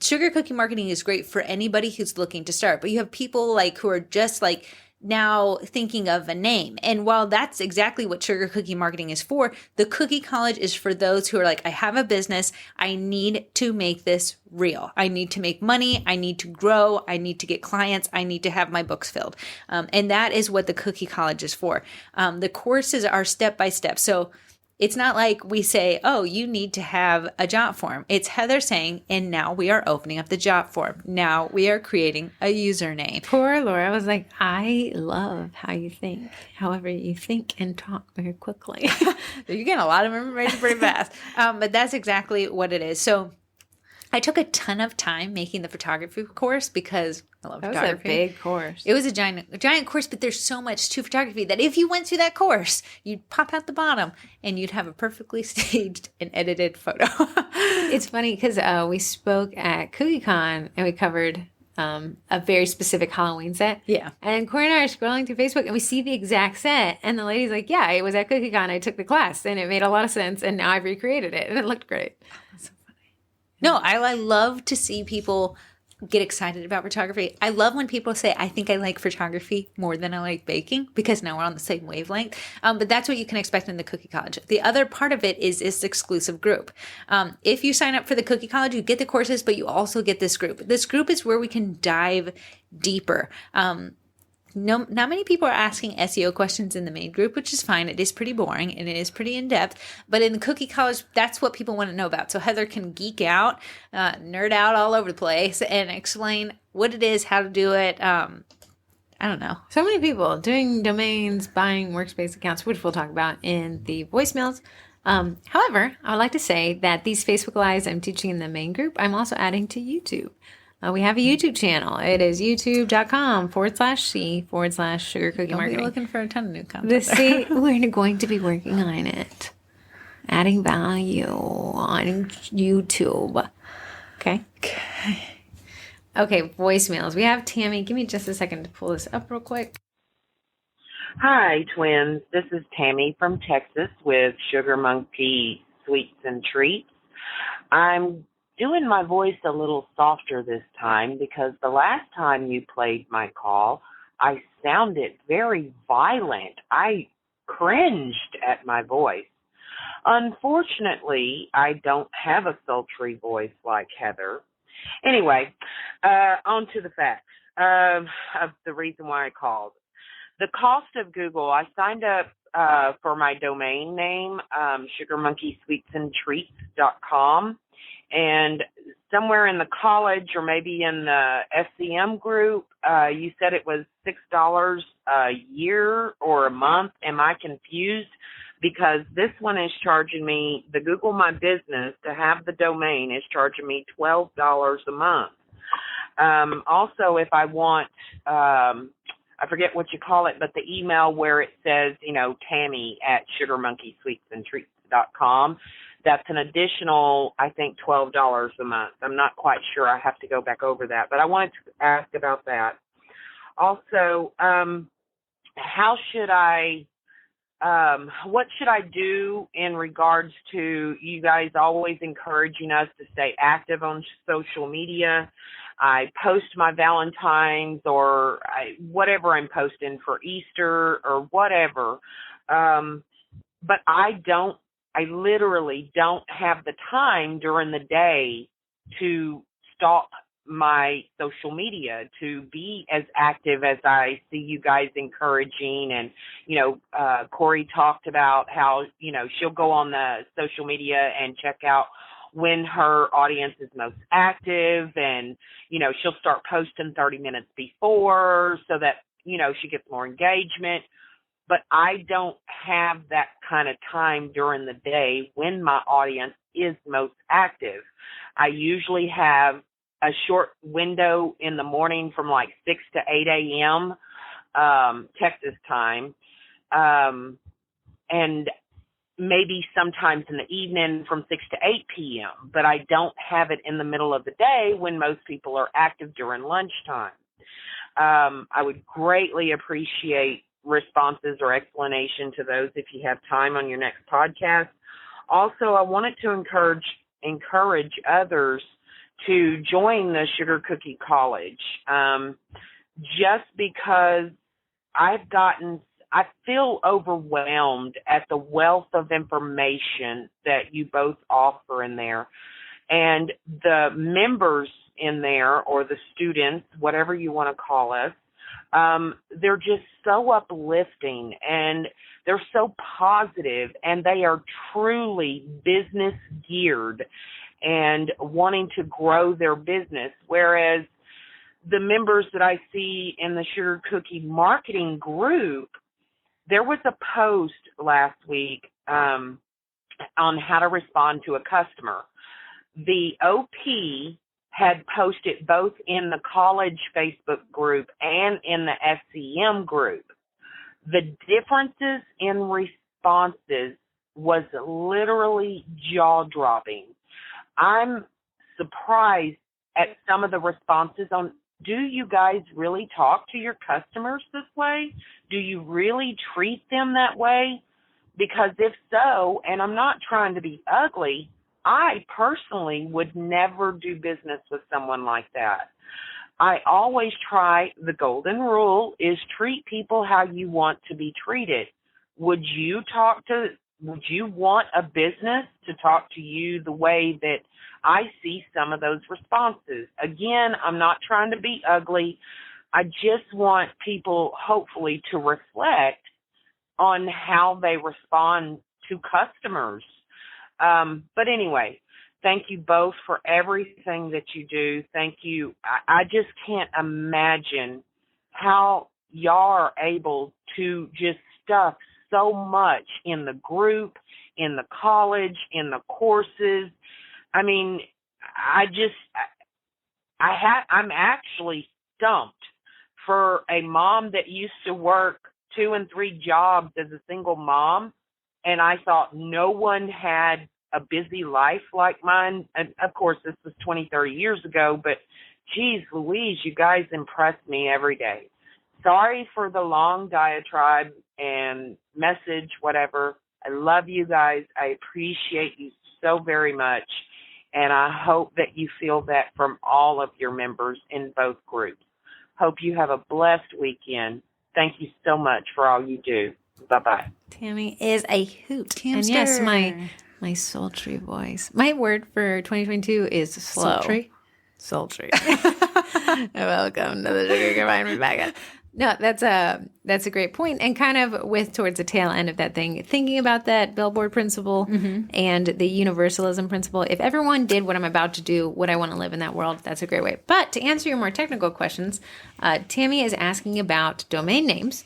Sugar cookie marketing is great for anybody who's looking to start, but you have people like who are just like now thinking of a name. And while that's exactly what sugar cookie marketing is for, the Cookie College is for those who are like, I have a business. I need to make this real. I need to make money. I need to grow. I need to get clients. I need to have my books filled. And that is what the Cookie College is for. The courses are step by step. So it's not like we say, oh, you need to have a job form. It's Heather saying, and now we are opening up the job form. Now we are creating a username. Poor Laura was like, I love how you think. However, you think and talk very quickly. You're getting a lot of information pretty fast. But that's exactly what it is. So I took a ton of time making the photography course because I love photography. That was a big course. It was a giant course, but there's so much to photography that if you went through that course, you'd pop out the bottom and you'd have a perfectly staged and edited photo. It's funny because we spoke at CookieCon and we covered a very specific Halloween set. Yeah. And Corey and I are scrolling through Facebook and we see the exact set. And the lady's like, yeah, it was at CookieCon. I took the class and it made a lot of sense. And now I've recreated it and it looked great. That's so funny. No, I love to see people get excited about photography. I love when people say, I think I like photography more than I like baking because now we're on the same wavelength. But that's what you can expect in the Cookie College. The other part of it is this exclusive group. If you sign up for the Cookie College, you get the courses, but you also get this group. This group is where we can dive deeper. Not many people are asking SEO questions in the main group, which is fine. It is pretty boring and it is pretty in-depth. But in the Cookie College, that's what people want to know about. So Heather can geek out, nerd out all over the place and explain what it is, how to do it. I don't know. So many people doing domains, buying workspace accounts, which we'll talk about in the voicemails. However, I would like to say that these Facebook Lives I'm teaching in the main group, I'm also adding to YouTube. We have a YouTube channel. It is youtube.com/c/sugar cookie marketing. We're looking for a ton of new content. We're going to be working on it. Adding value on YouTube. Okay. Okay, voicemails. We have Tammy. Give me just a second to pull this up real quick. Hi, twins. This is Tammy from Texas with Sugar Monkey Sweets and Treats. I'm doing my voice a little softer this time because the last time you played my call, I sounded very violent. I cringed at my voice. Unfortunately, I don't have a sultry voice like Heather. Anyway, on to the facts of the reason why I called. The cost of Google, I signed up for my domain name, sugarmonkeysweetsandtreats.com. And somewhere in the college or maybe in the SCM group, you said it was $6 a year or a month. Am I confused? Because this one is charging me, the Google My Business, to have the domain is charging me $12 a month. Also, if I want, I forget what you call it, but the email where it says, Tammy at sugarmonkeysweetsandtreats.com, that's an additional, I think, $12 a month. I'm not quite sure. I have to go back over that. But I wanted to ask about that. Also, what should I do in regards to you guys always encouraging us to stay active on social media? I post my Valentine's or whatever I'm posting for Easter or whatever. But I literally don't have the time during the day to stalk my social media, to be as active as I see you guys encouraging. And, Corey talked about how, she'll go on the social media and check out when her audience is most active and, she'll start posting 30 minutes before so that, she gets more engagement. But I don't have that kind of time during the day when my audience is most active. I usually have a short window in the morning from like 6 to 8 a.m. Texas time, and maybe sometimes in the evening from 6 to 8 p.m., but I don't have it in the middle of the day when most people are active during lunchtime. I would greatly appreciate responses or explanation to those if you have time on your next podcast. Also, I wanted to encourage others to join the Sugar Cookie College, just because I feel overwhelmed at the wealth of information that you both offer in there. And the members in there, or the students, whatever you want to call us, they're just so uplifting and they're so positive, and they are truly business geared and wanting to grow their business. Whereas the members that I see in the Sugar Cookie Marketing Group, there was a post last week on how to respond to a customer. The OP had posted both in the college Facebook group and in the SCM group. The differences in responses was literally jaw-dropping. I'm surprised at some of the responses on, do you guys really talk to your customers this way? Do you really treat them that way? Because if so, and I'm not trying to be ugly, I personally would never do business with someone like that. I always try, the golden rule is treat people how you want to be treated. Would you want a business to talk to you the way that I see some of those responses? Again, I'm not trying to be ugly. I just want people, hopefully, to reflect on how they respond to customers. But anyway, thank you both for everything that you do. Thank you. I just can't imagine how y'all are able to just stuff so much in the group, in the college, in the courses. I mean, I'm actually stumped for a mom that used to work 2 and 3 jobs as a single mom, and I thought no one had a busy life like mine. And of course, this was 20, 30 years ago, but geez Louise, you guys impress me every day. Sorry for the long diatribe and message, whatever. I love you guys. I appreciate you so very much. And I hope that you feel that from all of your members in both groups. Hope you have a blessed weekend. Thank you so much for all you do. Bye-bye. Tammy is a hoot. Tamster. And yes, my sultry voice. My word for 2022 is slow. Sultry. Welcome to the Sugar Cookie Mailbag. No, that's a great point, and kind of with towards the tail end of that thing, thinking about that Billboard Principle and the universalism principle. If everyone did what I'm about to do, would I want to live in that world? That's a great way. But to answer your more technical questions, Tammy is asking about domain names,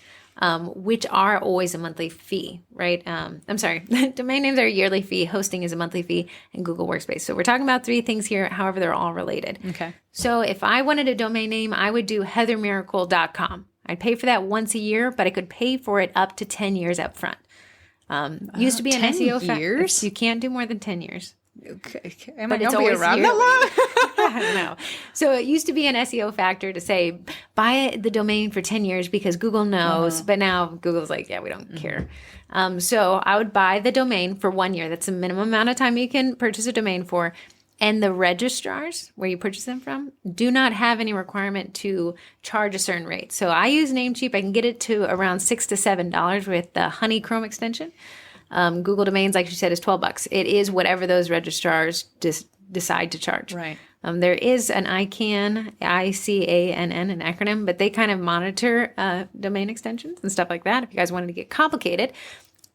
which are always a monthly fee, right? I'm sorry, domain names are a yearly fee, hosting is a monthly fee, and Google Workspace. So we're talking about 3 things here. However, they're all related. Okay. So if I wanted a domain name, I would do heathermiracle.com. I'd pay for that once a year, but I could pay for it up to 10 years up front. Used to be an SEO factor. You can't do more than 10 years. Okay. Am I going to be around that long? I don't know. So it used to be an SEO factor to say, buy the domain for 10 years because Google knows. But now Google's like, yeah, we don't care. So I would buy the domain for 1 year. That's the minimum amount of time you can purchase a domain for. And the registrars, where you purchase them from, do not have any requirement to charge a certain rate. So I use Namecheap. I can get it to around $6 to $7 with the Honeycomb extension. Google Domains, like you said, is $12. It is whatever those registrars decide to charge. Right. There is an ICANN, ICANN, an acronym, but they kind of monitor domain extensions and stuff like that. If you guys wanted to get complicated.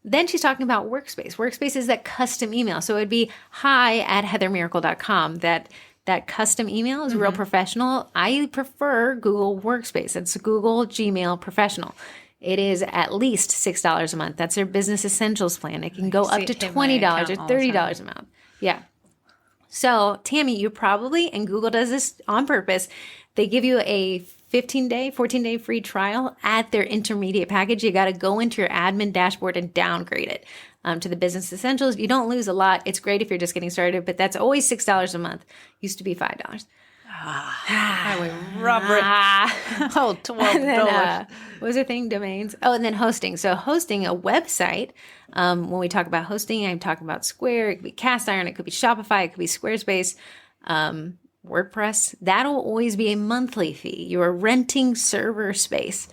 Then she's talking about Workspace. Workspace is that custom email. So it would be hi@heathermiracle.com. That custom email is real professional. I prefer Google Workspace. It's Google Gmail Professional. it is at least $6 a month. That's their business essentials plan. It can go up to $20 or $30 a month. Yeah. So, Tammy, you probably, and Google does this on purpose, they give you a 15-day, 14-day free trial at their intermediate package. You got to go into your admin dashboard and downgrade it to the business essentials. You don't lose a lot. It's great if you're just getting started, but that's always $6 a month. Used to be $5. I would rubber it. Oh, $12. What was the thing? Domains. Oh, and then hosting. So hosting a website, when we talk about hosting, I'm talking about Square. It could be Cast Iron. It could be Shopify. It could be Squarespace. WordPress. That'll always be a monthly fee. You are renting server space.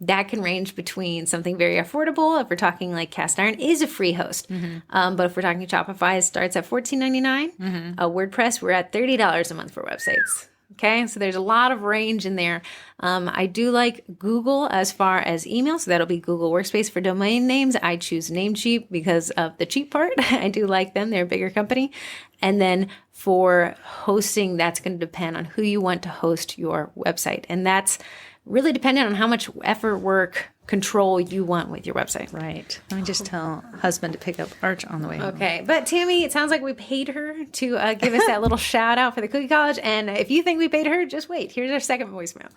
That can range between something very affordable. If we're talking like Cast Iron is a free host. But if we're talking Shopify, it starts at $14.99. WordPress, we're at $30 a month for websites. Okay, so there's a lot of range in there. I do like Google as far as email, so that'll be Google Workspace. For domain names, I choose Namecheap because of the cheap part. I do like them. They're a bigger company. And then for hosting, that's going to depend on who you want to host your website. And that's really dependent on how much effort, work, control you want with your website. Right. Let me just tell husband to pick up Arch on the way home. Okay. But Tammy, it sounds like we paid her to give us that little shout out for the Cookie College. And if you think we paid her, just wait. Here's our second voicemail.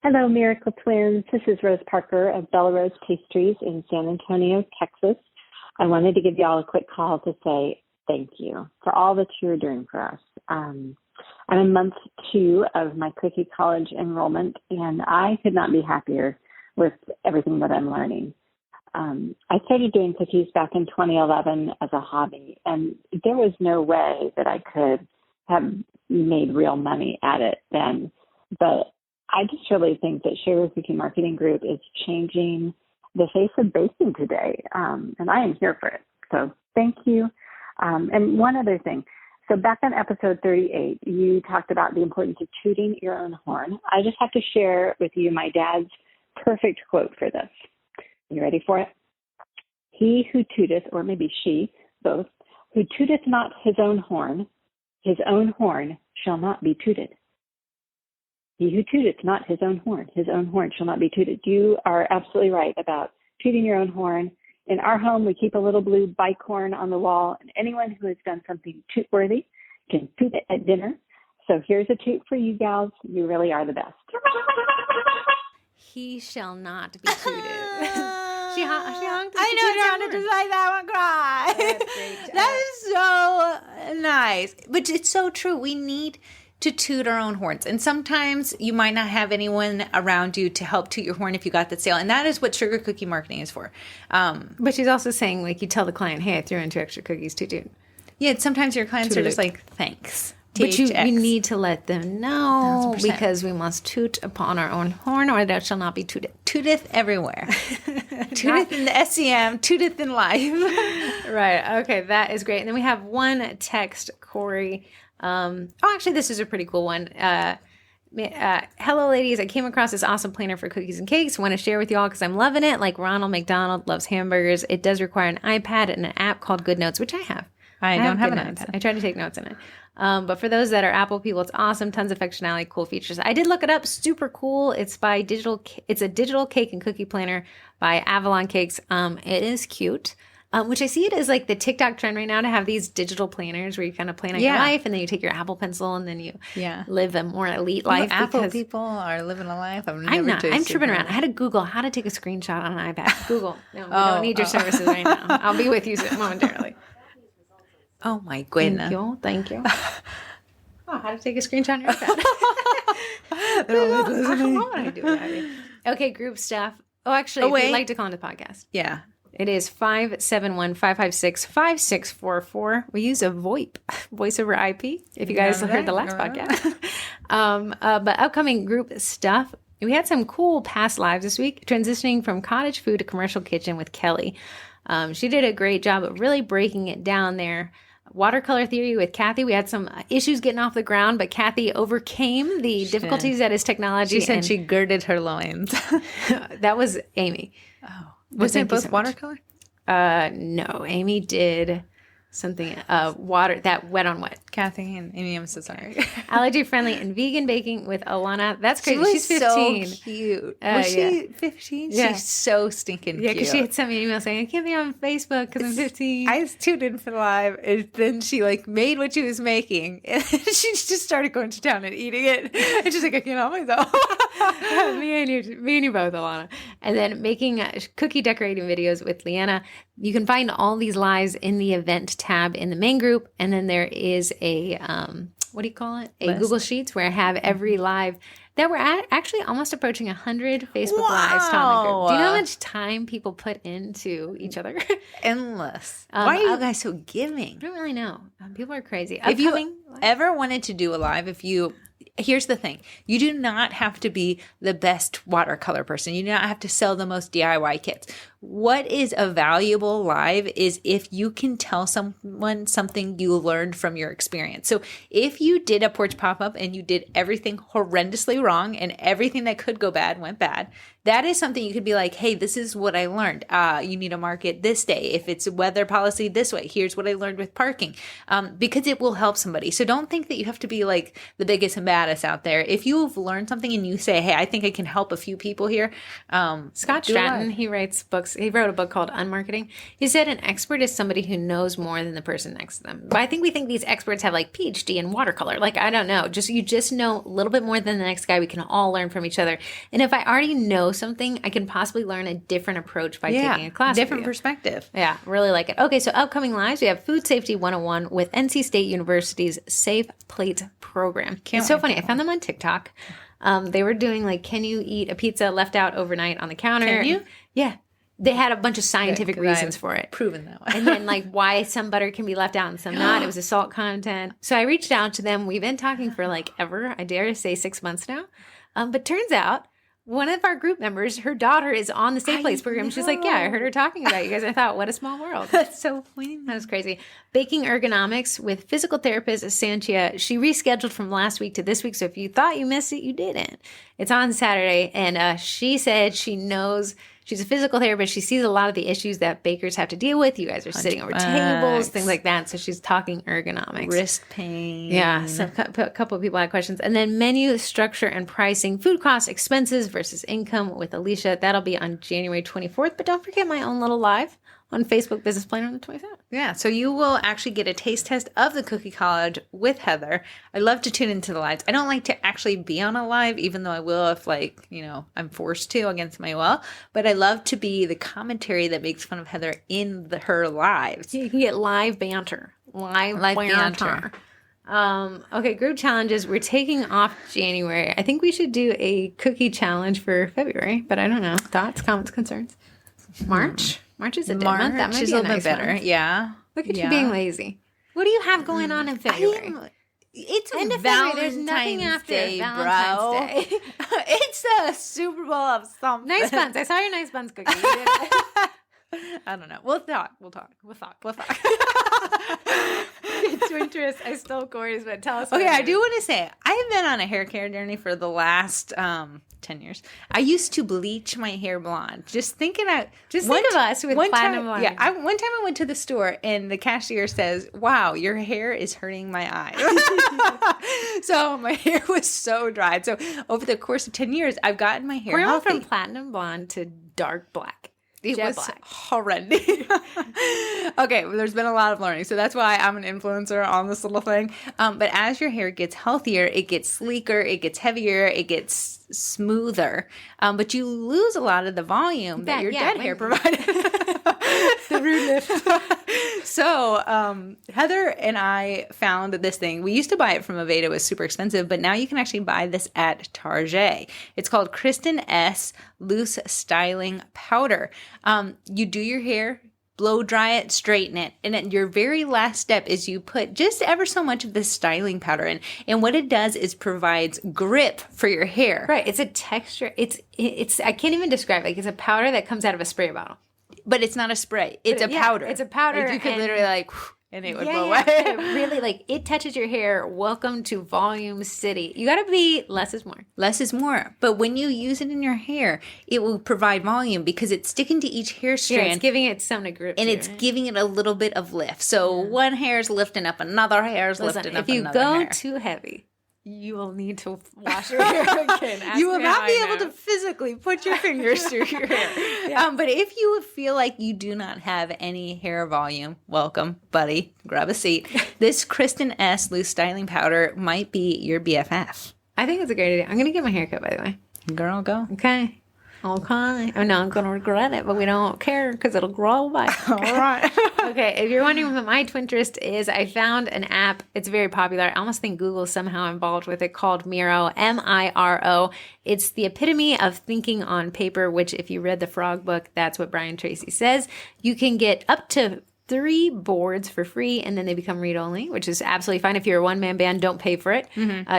Hello, Miracle Twins. This is Rose Parker of Bella Rose Pastries in San Antonio, Texas. I wanted to give y'all a quick call to say thank you for all that you're doing for us. I'm in month 2 of my Cookie College enrollment, and I could not be happier with everything that I'm learning. I started doing cookies back in 2011 as a hobby, and there was no way that I could have made real money at it then. But I just really think that Sugar Cookie Marketing Group is changing the face of baking today, and I am here for it. So thank you. And one other thing. So back on episode 38, you talked about the importance of tooting your own horn. I just have to share with you my dad's perfect quote for this. You ready for it? He who tooteth, or maybe she, both, who tooteth not his own horn shall not be tooted. He who tooteth not his own horn shall not be tooted. You are absolutely right about tooting your own horn. In our home, we keep a little blue bike horn on the wall, and anyone who has done something toot-worthy can toot it at dinner. So here's a toot for you gals. You really are the best. He shall not be tooted. She honked. I know, it sounded just like that one cry. That's great. That is so nice. But it's so true. We need to toot our own horns. And sometimes you might not have anyone around you to help toot your horn if you got that sale. And that is what Sugar Cookie Marketing is for. But she's also saying, like, you tell the client, hey, I threw in 2 extra cookies to toot. Yeah, sometimes your clients are just like, thanks. But you need to let them know 1,000%. because we must toot upon our own horn or that shall not be tooted. Tooteth everywhere. Tooteth in the SEM, tooteth in life. Right. Okay, that is great. And then we have one text, Corey. Actually, this is a pretty cool one. Hello, ladies. I came across this awesome planner for cookies and cakes. Want to share with y'all because I'm loving it. Like Ronald McDonald loves hamburgers. It does require an iPad and an app called Good Notes, which I have. I don't have an Notes. iPad. I try to take notes in it. But for those that are Apple people, it's awesome. Tons of functionality, cool features. I did look it up. Super cool. It's by It's a digital cake and cookie planner by Avalon Cakes. It is cute. Which I see it as like the TikTok trend right now to have these digital planners where you kind of plan out your life and then you take your Apple Pencil and then you live a more elite life. Apple people are living a life. I'm not. I'm tripping around. I had to Google how to take a screenshot on an iPad. Google. No, we don't need your services right now. I'll be with you momentarily. Oh my goodness. Thank you. Oh, how to take a screenshot on your iPad. How would I do that? Okay, group stuff. Oh, actually, if you'd like to call into the podcast. Yeah. It is 571-556-5644. We use a VoIP, voice over IP, if you guys heard the last podcast. But upcoming group stuff. We had some cool past lives this week, transitioning from cottage food to commercial kitchen with Kelly. She did a great job of really breaking it down there. Watercolor theory with Kathy. We had some issues getting off the ground, but Kathy overcame the difficulties that is technology. She said she girded her loins. That was Amy. Oh. Was it both watercolor? No, Amy did something water that wet on wet. Kathy and Amy, I'm so sorry. Allergy friendly and vegan baking with Alana. That's crazy. She was She's 15. so cute. Was she 15? Yeah. She's so stinking cute. Yeah, because she had sent me an email saying, I can't be on Facebook because I'm 15. I tuned in for the live, and then she like made what she was making, and she just started going to town and eating it. And she's like, I can't help myself. me and you both, Alana. And then making cookie decorating videos with Leanna. You can find all these lives in the event tab in the main group. And then there is a, what do you call it? A List. Google Sheets where I have every live that we're actually almost approaching 100 Facebook Lives. Tom and group. Do you know how much time people put into each other? Endless. Why are you guys so giving? I don't really know. People are crazy. If you ever wanted to do a live, here's the thing. You do not have to be the best watercolor person. You do not have to sell the most DIY kits. What is a valuable live is if you can tell someone something you learned from your experience. So if you did a porch pop-up and you did everything horrendously wrong and everything that could go bad went bad, that is something you could be like, hey, this is what I learned. You need to mark it this day. If it's weather policy this way, here's what I learned with parking, because it will help somebody. So don't think that you have to be like the biggest and baddest out there. If you've learned something and you say, hey, I think I can help a few people here. Scott Stratton, he writes books. He wrote a book called Unmarketing. He said an expert is somebody who knows more than the person next to them. But I think we think these experts have like PhD in watercolor. Like, I don't know. You just know a little bit more than the next guy. We can all learn from each other. And if I already know something, I can possibly learn a different approach by taking a class. Different perspective. Yeah, really like it. Okay, so upcoming lives, we have Food Safety 101 with NC State University's Safe Plate program. It's so funny. I found them on TikTok. They were doing like, can you eat a pizza left out overnight on the counter? Can you? Yeah. They had a bunch of scientific reasons for it. Proven that way. And then like why some butter can be left out and some not. It was a salt content. So I reached out to them. We've been talking for like ever. I dare to say 6 months now. But turns out one of our group members, her daughter is on the Safe Plates program. She's like, yeah, I heard her talking about you guys. I thought, what a small world. That's so funny. That was crazy. Baking ergonomics with physical therapist Santia. She rescheduled from last week to this week. So if you thought you missed it, you didn't. It's on Saturday. And she said she knows. She's a physical therapist. She sees a lot of the issues that bakers have to deal with. You guys are sitting over tables, things like that. So she's talking ergonomics. Wrist pain. Yeah. So a couple of people had questions. And then menu structure and pricing, food costs, expenses versus income with Alicia. That'll be on January 24th. But don't forget my own little live on Facebook Business Planner on the 27th. Yeah, so you will actually get a taste test of the Cookie College with Heather. I love to tune into the lives. I don't like to actually be on a live, even though I will if, like, you know, I'm forced to against my will. But I love to be the commentary that makes fun of Heather in her lives. You can get live banter. Live banter. Okay, group challenges. We're taking off January. I think we should do a cookie challenge for February, but I don't know. Thoughts, comments, concerns? March? March is a dead month. That might be a little bit better. Month. Yeah. Look at you being lazy. What do you have going on in February? It's End of Valentine's February. There's nothing after Day, Valentine's bro. Day. It's a Super Bowl of something. Nice buns. I saw your nice buns cookie. I don't know. We'll talk. Twinterests. I stole Corey's, but tell us. Okay, I do want to say I have been on a hair care journey for the last 10 years. I used to bleach my hair blonde. Think of us with platinum blonde. Yeah, one time I went to the store and the cashier says, "Wow, your hair is hurting my eyes." So my hair was so dried. So over the course of 10 years, I've gotten my hair Corey went healthy. from platinum blonde to dark black. It was horrendous. Okay, well, there's been a lot of learning. So that's why I'm an influencer on this little thing. But as your hair gets healthier, it gets sleeker, it gets heavier, it gets smoother. But you lose a lot of the volume that your dead hair provided. The root lift. So Heather and I found this thing. We used to buy it from Aveda. It was super expensive, but now you can actually buy this at Target. It's called Kristen S. Loose Styling Powder. You do your hair, blow dry it, straighten it. And then your very last step is you put just ever so much of this styling powder in. And what it does is provides grip for your hair. Right. It's a texture. It's I can't even describe it. Like, it's a powder that comes out of a spray bottle. But it's not a spray. It's a powder. It's a powder. Like you could literally like... and it would blow away. Really, like, it touches your hair. Welcome to Volume City. You got to be less is more. Less is more. But when you use it in your hair, it will provide volume because it's sticking to each hair strand. Yeah, it's giving it something to grip and to, it's giving it a little bit of lift. So one hair is lifting up, another hair is lifting up another hair. If you go too heavy, you will need to wash your hair again. You will not be able to physically put your fingers through your hair. But if you feel like you do not have any hair volume, welcome, buddy. Grab a seat. This Kristen S. Loose Styling Powder might be your BFF. I think it's a great idea. I'm going to get my hair cut, by the way. Girl, go. Okay. I know I'm going to regret it, but we don't care because it'll grow back. All right. Okay, if you're wondering what my Twinterest is, I found an app. It's very popular. I almost think Google's somehow involved with it, called Miro, Miro. It's the epitome of thinking on paper, which if you read the Frog book, that's what Brian Tracy says. You can get up to 3 boards for free, and then they become read-only, which is absolutely fine. If you're a one-man band, don't pay for it.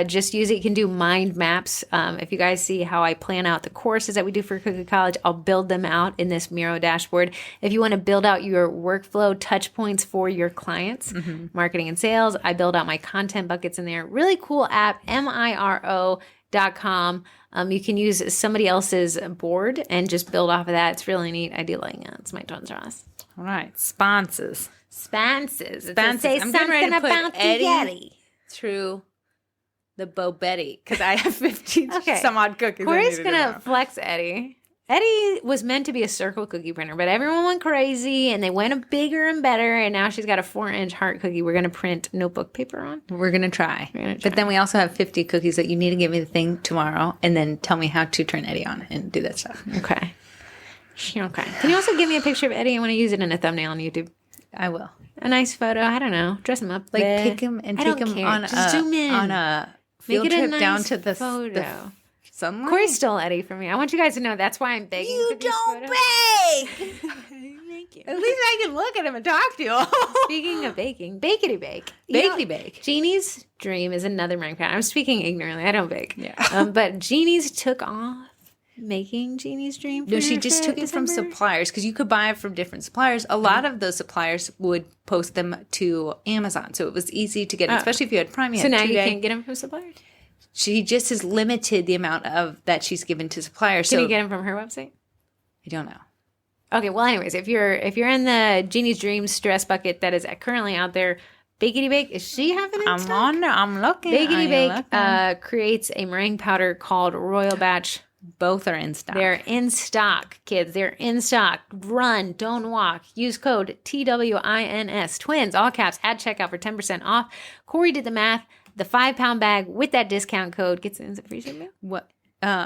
Just use it. You can do mind maps. If you guys see how I plan out the courses that we do for Cookie College, I'll build them out in this Miro dashboard. If you want to build out your workflow touch points for your clients, marketing and sales, I build out my content buckets in there. Really cool app, Miro.com. You can use somebody else's board and just build off of that. It's really neat. I do like it. It's my Twinterests. All right. Sponses. Say I'm getting something ready to put about the Eddie Yeti. through the Bobetti because I have 15 some odd cookies. Corey's going to flex Eddie. Eddie was meant to be a circle cookie printer, but everyone went crazy and they went bigger and better. And now she's got a 4-inch heart cookie we're going to print notebook paper on. We're going to try. But then we also have 50 cookies that you need to give me the thing tomorrow and then tell me how to turn Eddie on and do that stuff. Okay. Can you also give me a picture of Eddie? I want to use it in a thumbnail on YouTube. I will. A nice photo. I don't know. Dress him up. Like pick him and take him on Just zoom in. On a field trip nice down to the photo. Sunlight. Corey stole Eddie from me. I want you guys to know that's why I'm begging you for this don't photo. bake. Thank you. At least I can look at him and talk to you. Speaking of baking, bakety bake. Bake. Jeannie's Dream is another meringue powder. I'm speaking ignorantly. I don't bake. Yeah. But Jeannie's took off making Jeannie's Dream. No, she just took it from suppliers because you could buy it from different suppliers. A lot of those suppliers would post them to Amazon, so it was easy to get, especially if you had Prime. So now you can't get them from suppliers? She just has limited the amount of that she's given to suppliers. Can you get them from her website? I don't know. Okay, well, anyways, if you're in the Jeannie's Dream stress bucket that is currently out there, Bakety Bake, is she having it? I'm looking. Bakety Bake creates a meringue powder called Royal Batch. Both are in stock. They're in stock, kids. They're in stock. Run, don't walk. Use code TWINS, twins, all caps, at checkout for 10% off. Corey did the math. The 5-pound bag with that discount code gets in free shipping. What?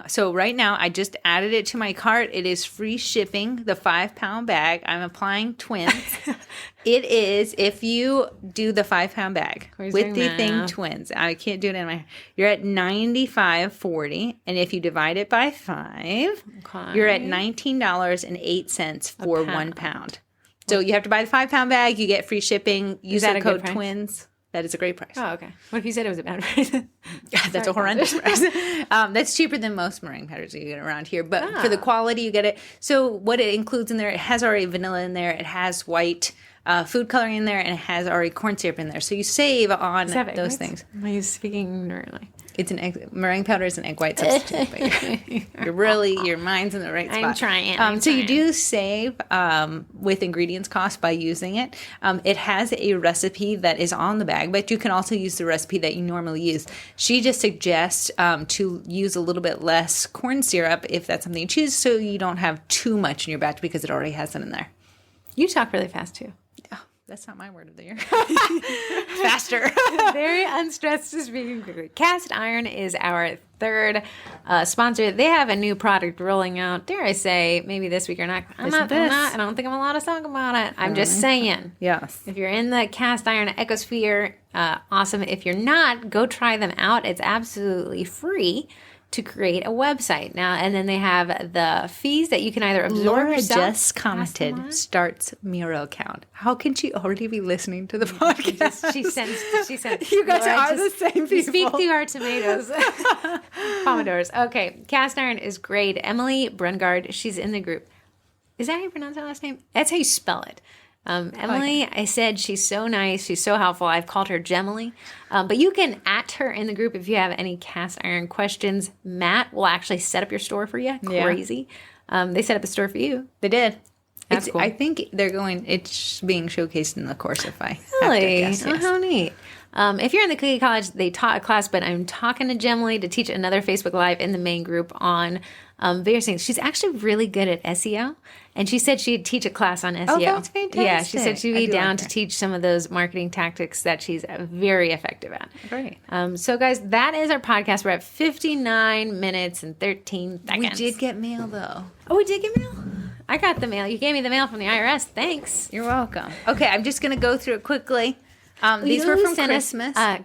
So right now, I just added it to my cart. It is free shipping, the 5-pound bag. I'm applying Twins. It is, if you do the 5-pound bag with the thing Twins, I can't do it in my, you're at $95.40. And if you divide it by 5, you're at $19.08 for 1 pound. So you have to buy the 5-pound bag. You get free shipping. Use the code Twins. That is a great price. Oh, okay. What if you said it was a bad price? That's a horrendous price. That's cheaper than most meringue powders you get around here. But for the quality, you get it. So what it includes in there, it has already vanilla in there. It has white food coloring in there. And it has already corn syrup in there. So you save on those things. Am I speaking ignorantly? It's an egg. Meringue powder is an egg white substitute. But your mind's in the right spot. I'm trying. So you do save with ingredients cost by using it. It has a recipe that is on the bag, but you can also use the recipe that you normally use. She just suggests to use a little bit less corn syrup if that's something you choose, so you don't have too much in your batch because it already has it in there. You talk really fast too. That's not my word of the year. Faster. Very unstressed to speaking quickly. Cast Iron is our third sponsor. They have a new product rolling out. Dare I say, maybe this week or not. I don't think I'm allowed to talk about it. I'm just saying. Yes. If you're in the Cast Iron Ecosphere, awesome. If you're not, go try them out. It's absolutely free to create a website now, and then they have the fees that you can either absorb Laura yourself. Just commented, starts Miro account. How can she already be listening to the podcast? She sent. You guys are the same people. Speak through our tomatoes, pomodors. Okay, Cast Iron is great. Emily Brungard, she's in the group. Is that how you pronounce her last name? That's how you spell it. Emily, I said she's so nice. She's so helpful. I've called her Gemily. But you can at her in the group if you have any cast iron questions. Matt will actually set up your store for you. Crazy. They set up a store for you. They did. That's cool. I think it's being showcased in the course if I Really? have to guess. Yes. Oh, how neat. If you're in the Cookie College, they taught a class, but I'm talking to Gemily to teach another Facebook Live in the main group on various things. She's actually really good at SEO, and she said she'd teach a class on SEO. Oh, that's fantastic. Yeah, she said she'd be down to teach some of those marketing tactics that she's very effective at. Great. So, guys, that is our podcast. We're at 59 minutes and 13 seconds. We did get mail, though. Oh, we did get mail? I got the mail. You gave me the mail from the IRS. Thanks. You're welcome. Okay, I'm just going to go through it quickly. These were from Christmas. A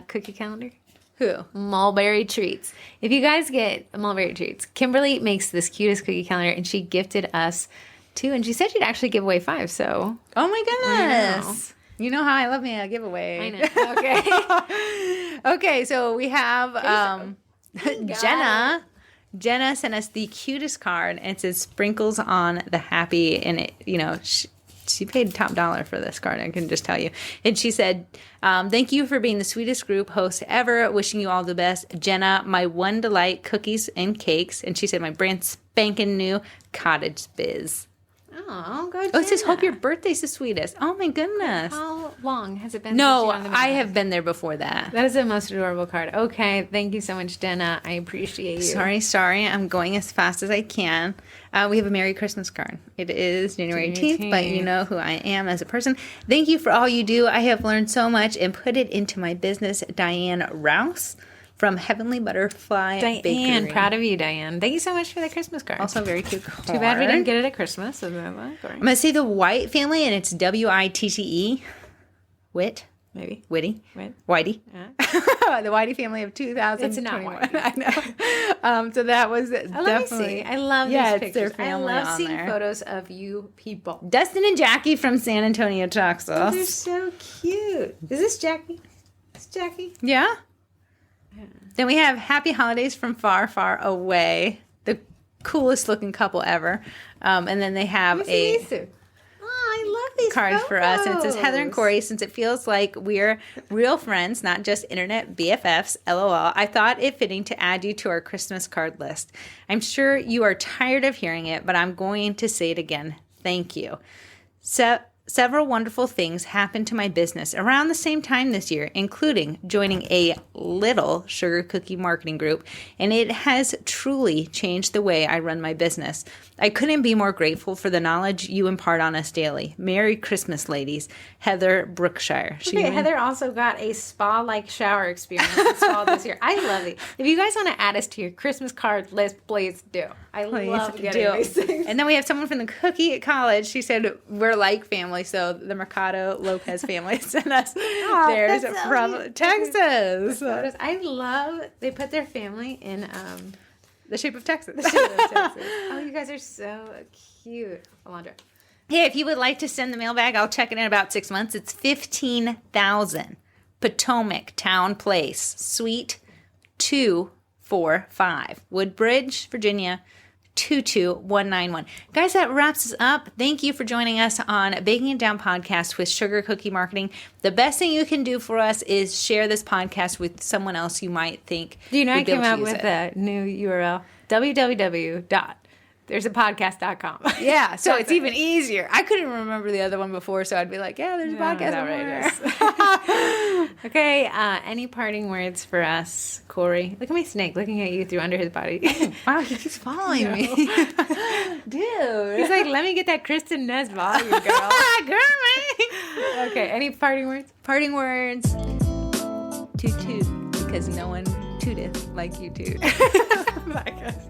cookie calendar. Who? Mulberry Treats. If you guys get Mulberry Treats, Kimberly makes this cutest cookie calendar, and she gifted us 2, and she said she'd actually give away 5. So, oh my goodness! You know how I love me a giveaway. I know. Okay. Okay. So we have Jenna. Jenna sent us the cutest card, and it says "Sprinkles on the Happy," and it, she paid top dollar for this card, I can just tell you. And she said, thank you for being the sweetest group host ever. Wishing you all the best. Jenna, my one delight, cookies and cakes. And she said, my brand spanking new cottage biz. Oh, go Jenna. Oh, it says, hope your birthday's the sweetest. Oh, my goodness. How long has it been? No, I have been there before that. That is the most adorable card. Okay, thank you so much, Jenna. I appreciate you. Sorry. I'm going as fast as I can. We have a Merry Christmas card. It is January 18th, but you know who I am as a person. Thank you for all you do. I have learned so much and put it into my business. Diane Rouse from Heavenly Butterfly Bakery. Proud of you, Diane. Thank you so much for the Christmas card. Also very cute card. Too bad we didn't get it at Christmas. I'm going to say the White family, and it's Witte. Wit. Maybe. Witty. Wit. Whitey. Yeah. The Whitey family of 2021. It's not Whitey. I know. So that was definitely. Let me see. I love these pictures. It's their family I love seeing there. photos of you people. Dustin and Jackie from San Antonio, Texas. Oh, they're so cute. Is this Jackie? It's Jackie. Yeah. Then we have Happy Holidays from Far, Far Away. The coolest looking couple ever. And then they have these two? Oh, I love these cards photos. for us. And it says, Heather and Corey, since it feels like we're real friends, not just internet BFFs, LOL, I thought it fitting to add you to our Christmas card list. I'm sure you are tired of hearing it, but I'm going to say it again. Thank you. Several wonderful things happened to my business around the same time this year, including joining a little sugar cookie marketing group, and it has truly changed the way I run my business. I couldn't be more grateful for the knowledge you impart on us daily. Merry Christmas, ladies. Heather Brookshire. Heather also got a spa-like shower experience installed this year. I love it. If you guys want to add us to your Christmas card list, please do. I love getting these things. And then we have someone from the Cookie College. She said, we're like family. So the Mercado Lopez family sent us theirs from Texas. I love, they put their family in the shape of Texas. Oh, you guys are so cute. Alondra. Yeah, if you would like to send the mailbag, I'll check it in about 6 months. It's 15,000 Potomac Town Place, Suite 245, Woodbridge, Virginia, 22191. Guys, that wraps us up. Thank you for joining us on Baking It Down podcast with Sugar Cookie Marketing. The best thing you can do for us is share this podcast with someone else you might think. Do you know I came up with a new URL? www.there'sapodcast.com. Yeah, so it's even easier. I couldn't remember the other one before, so I'd be like, yeah, there's a podcast. Okay, any parting words for us, Corey? Look at my snake looking at you through under his body. Wow, he keeps following me. Dude. He's like, let me get that Kristen Ness volume, girl. Girl, okay, any parting words? Parting words. Toot toot, because no one tooteth like you toot. Bye, guys.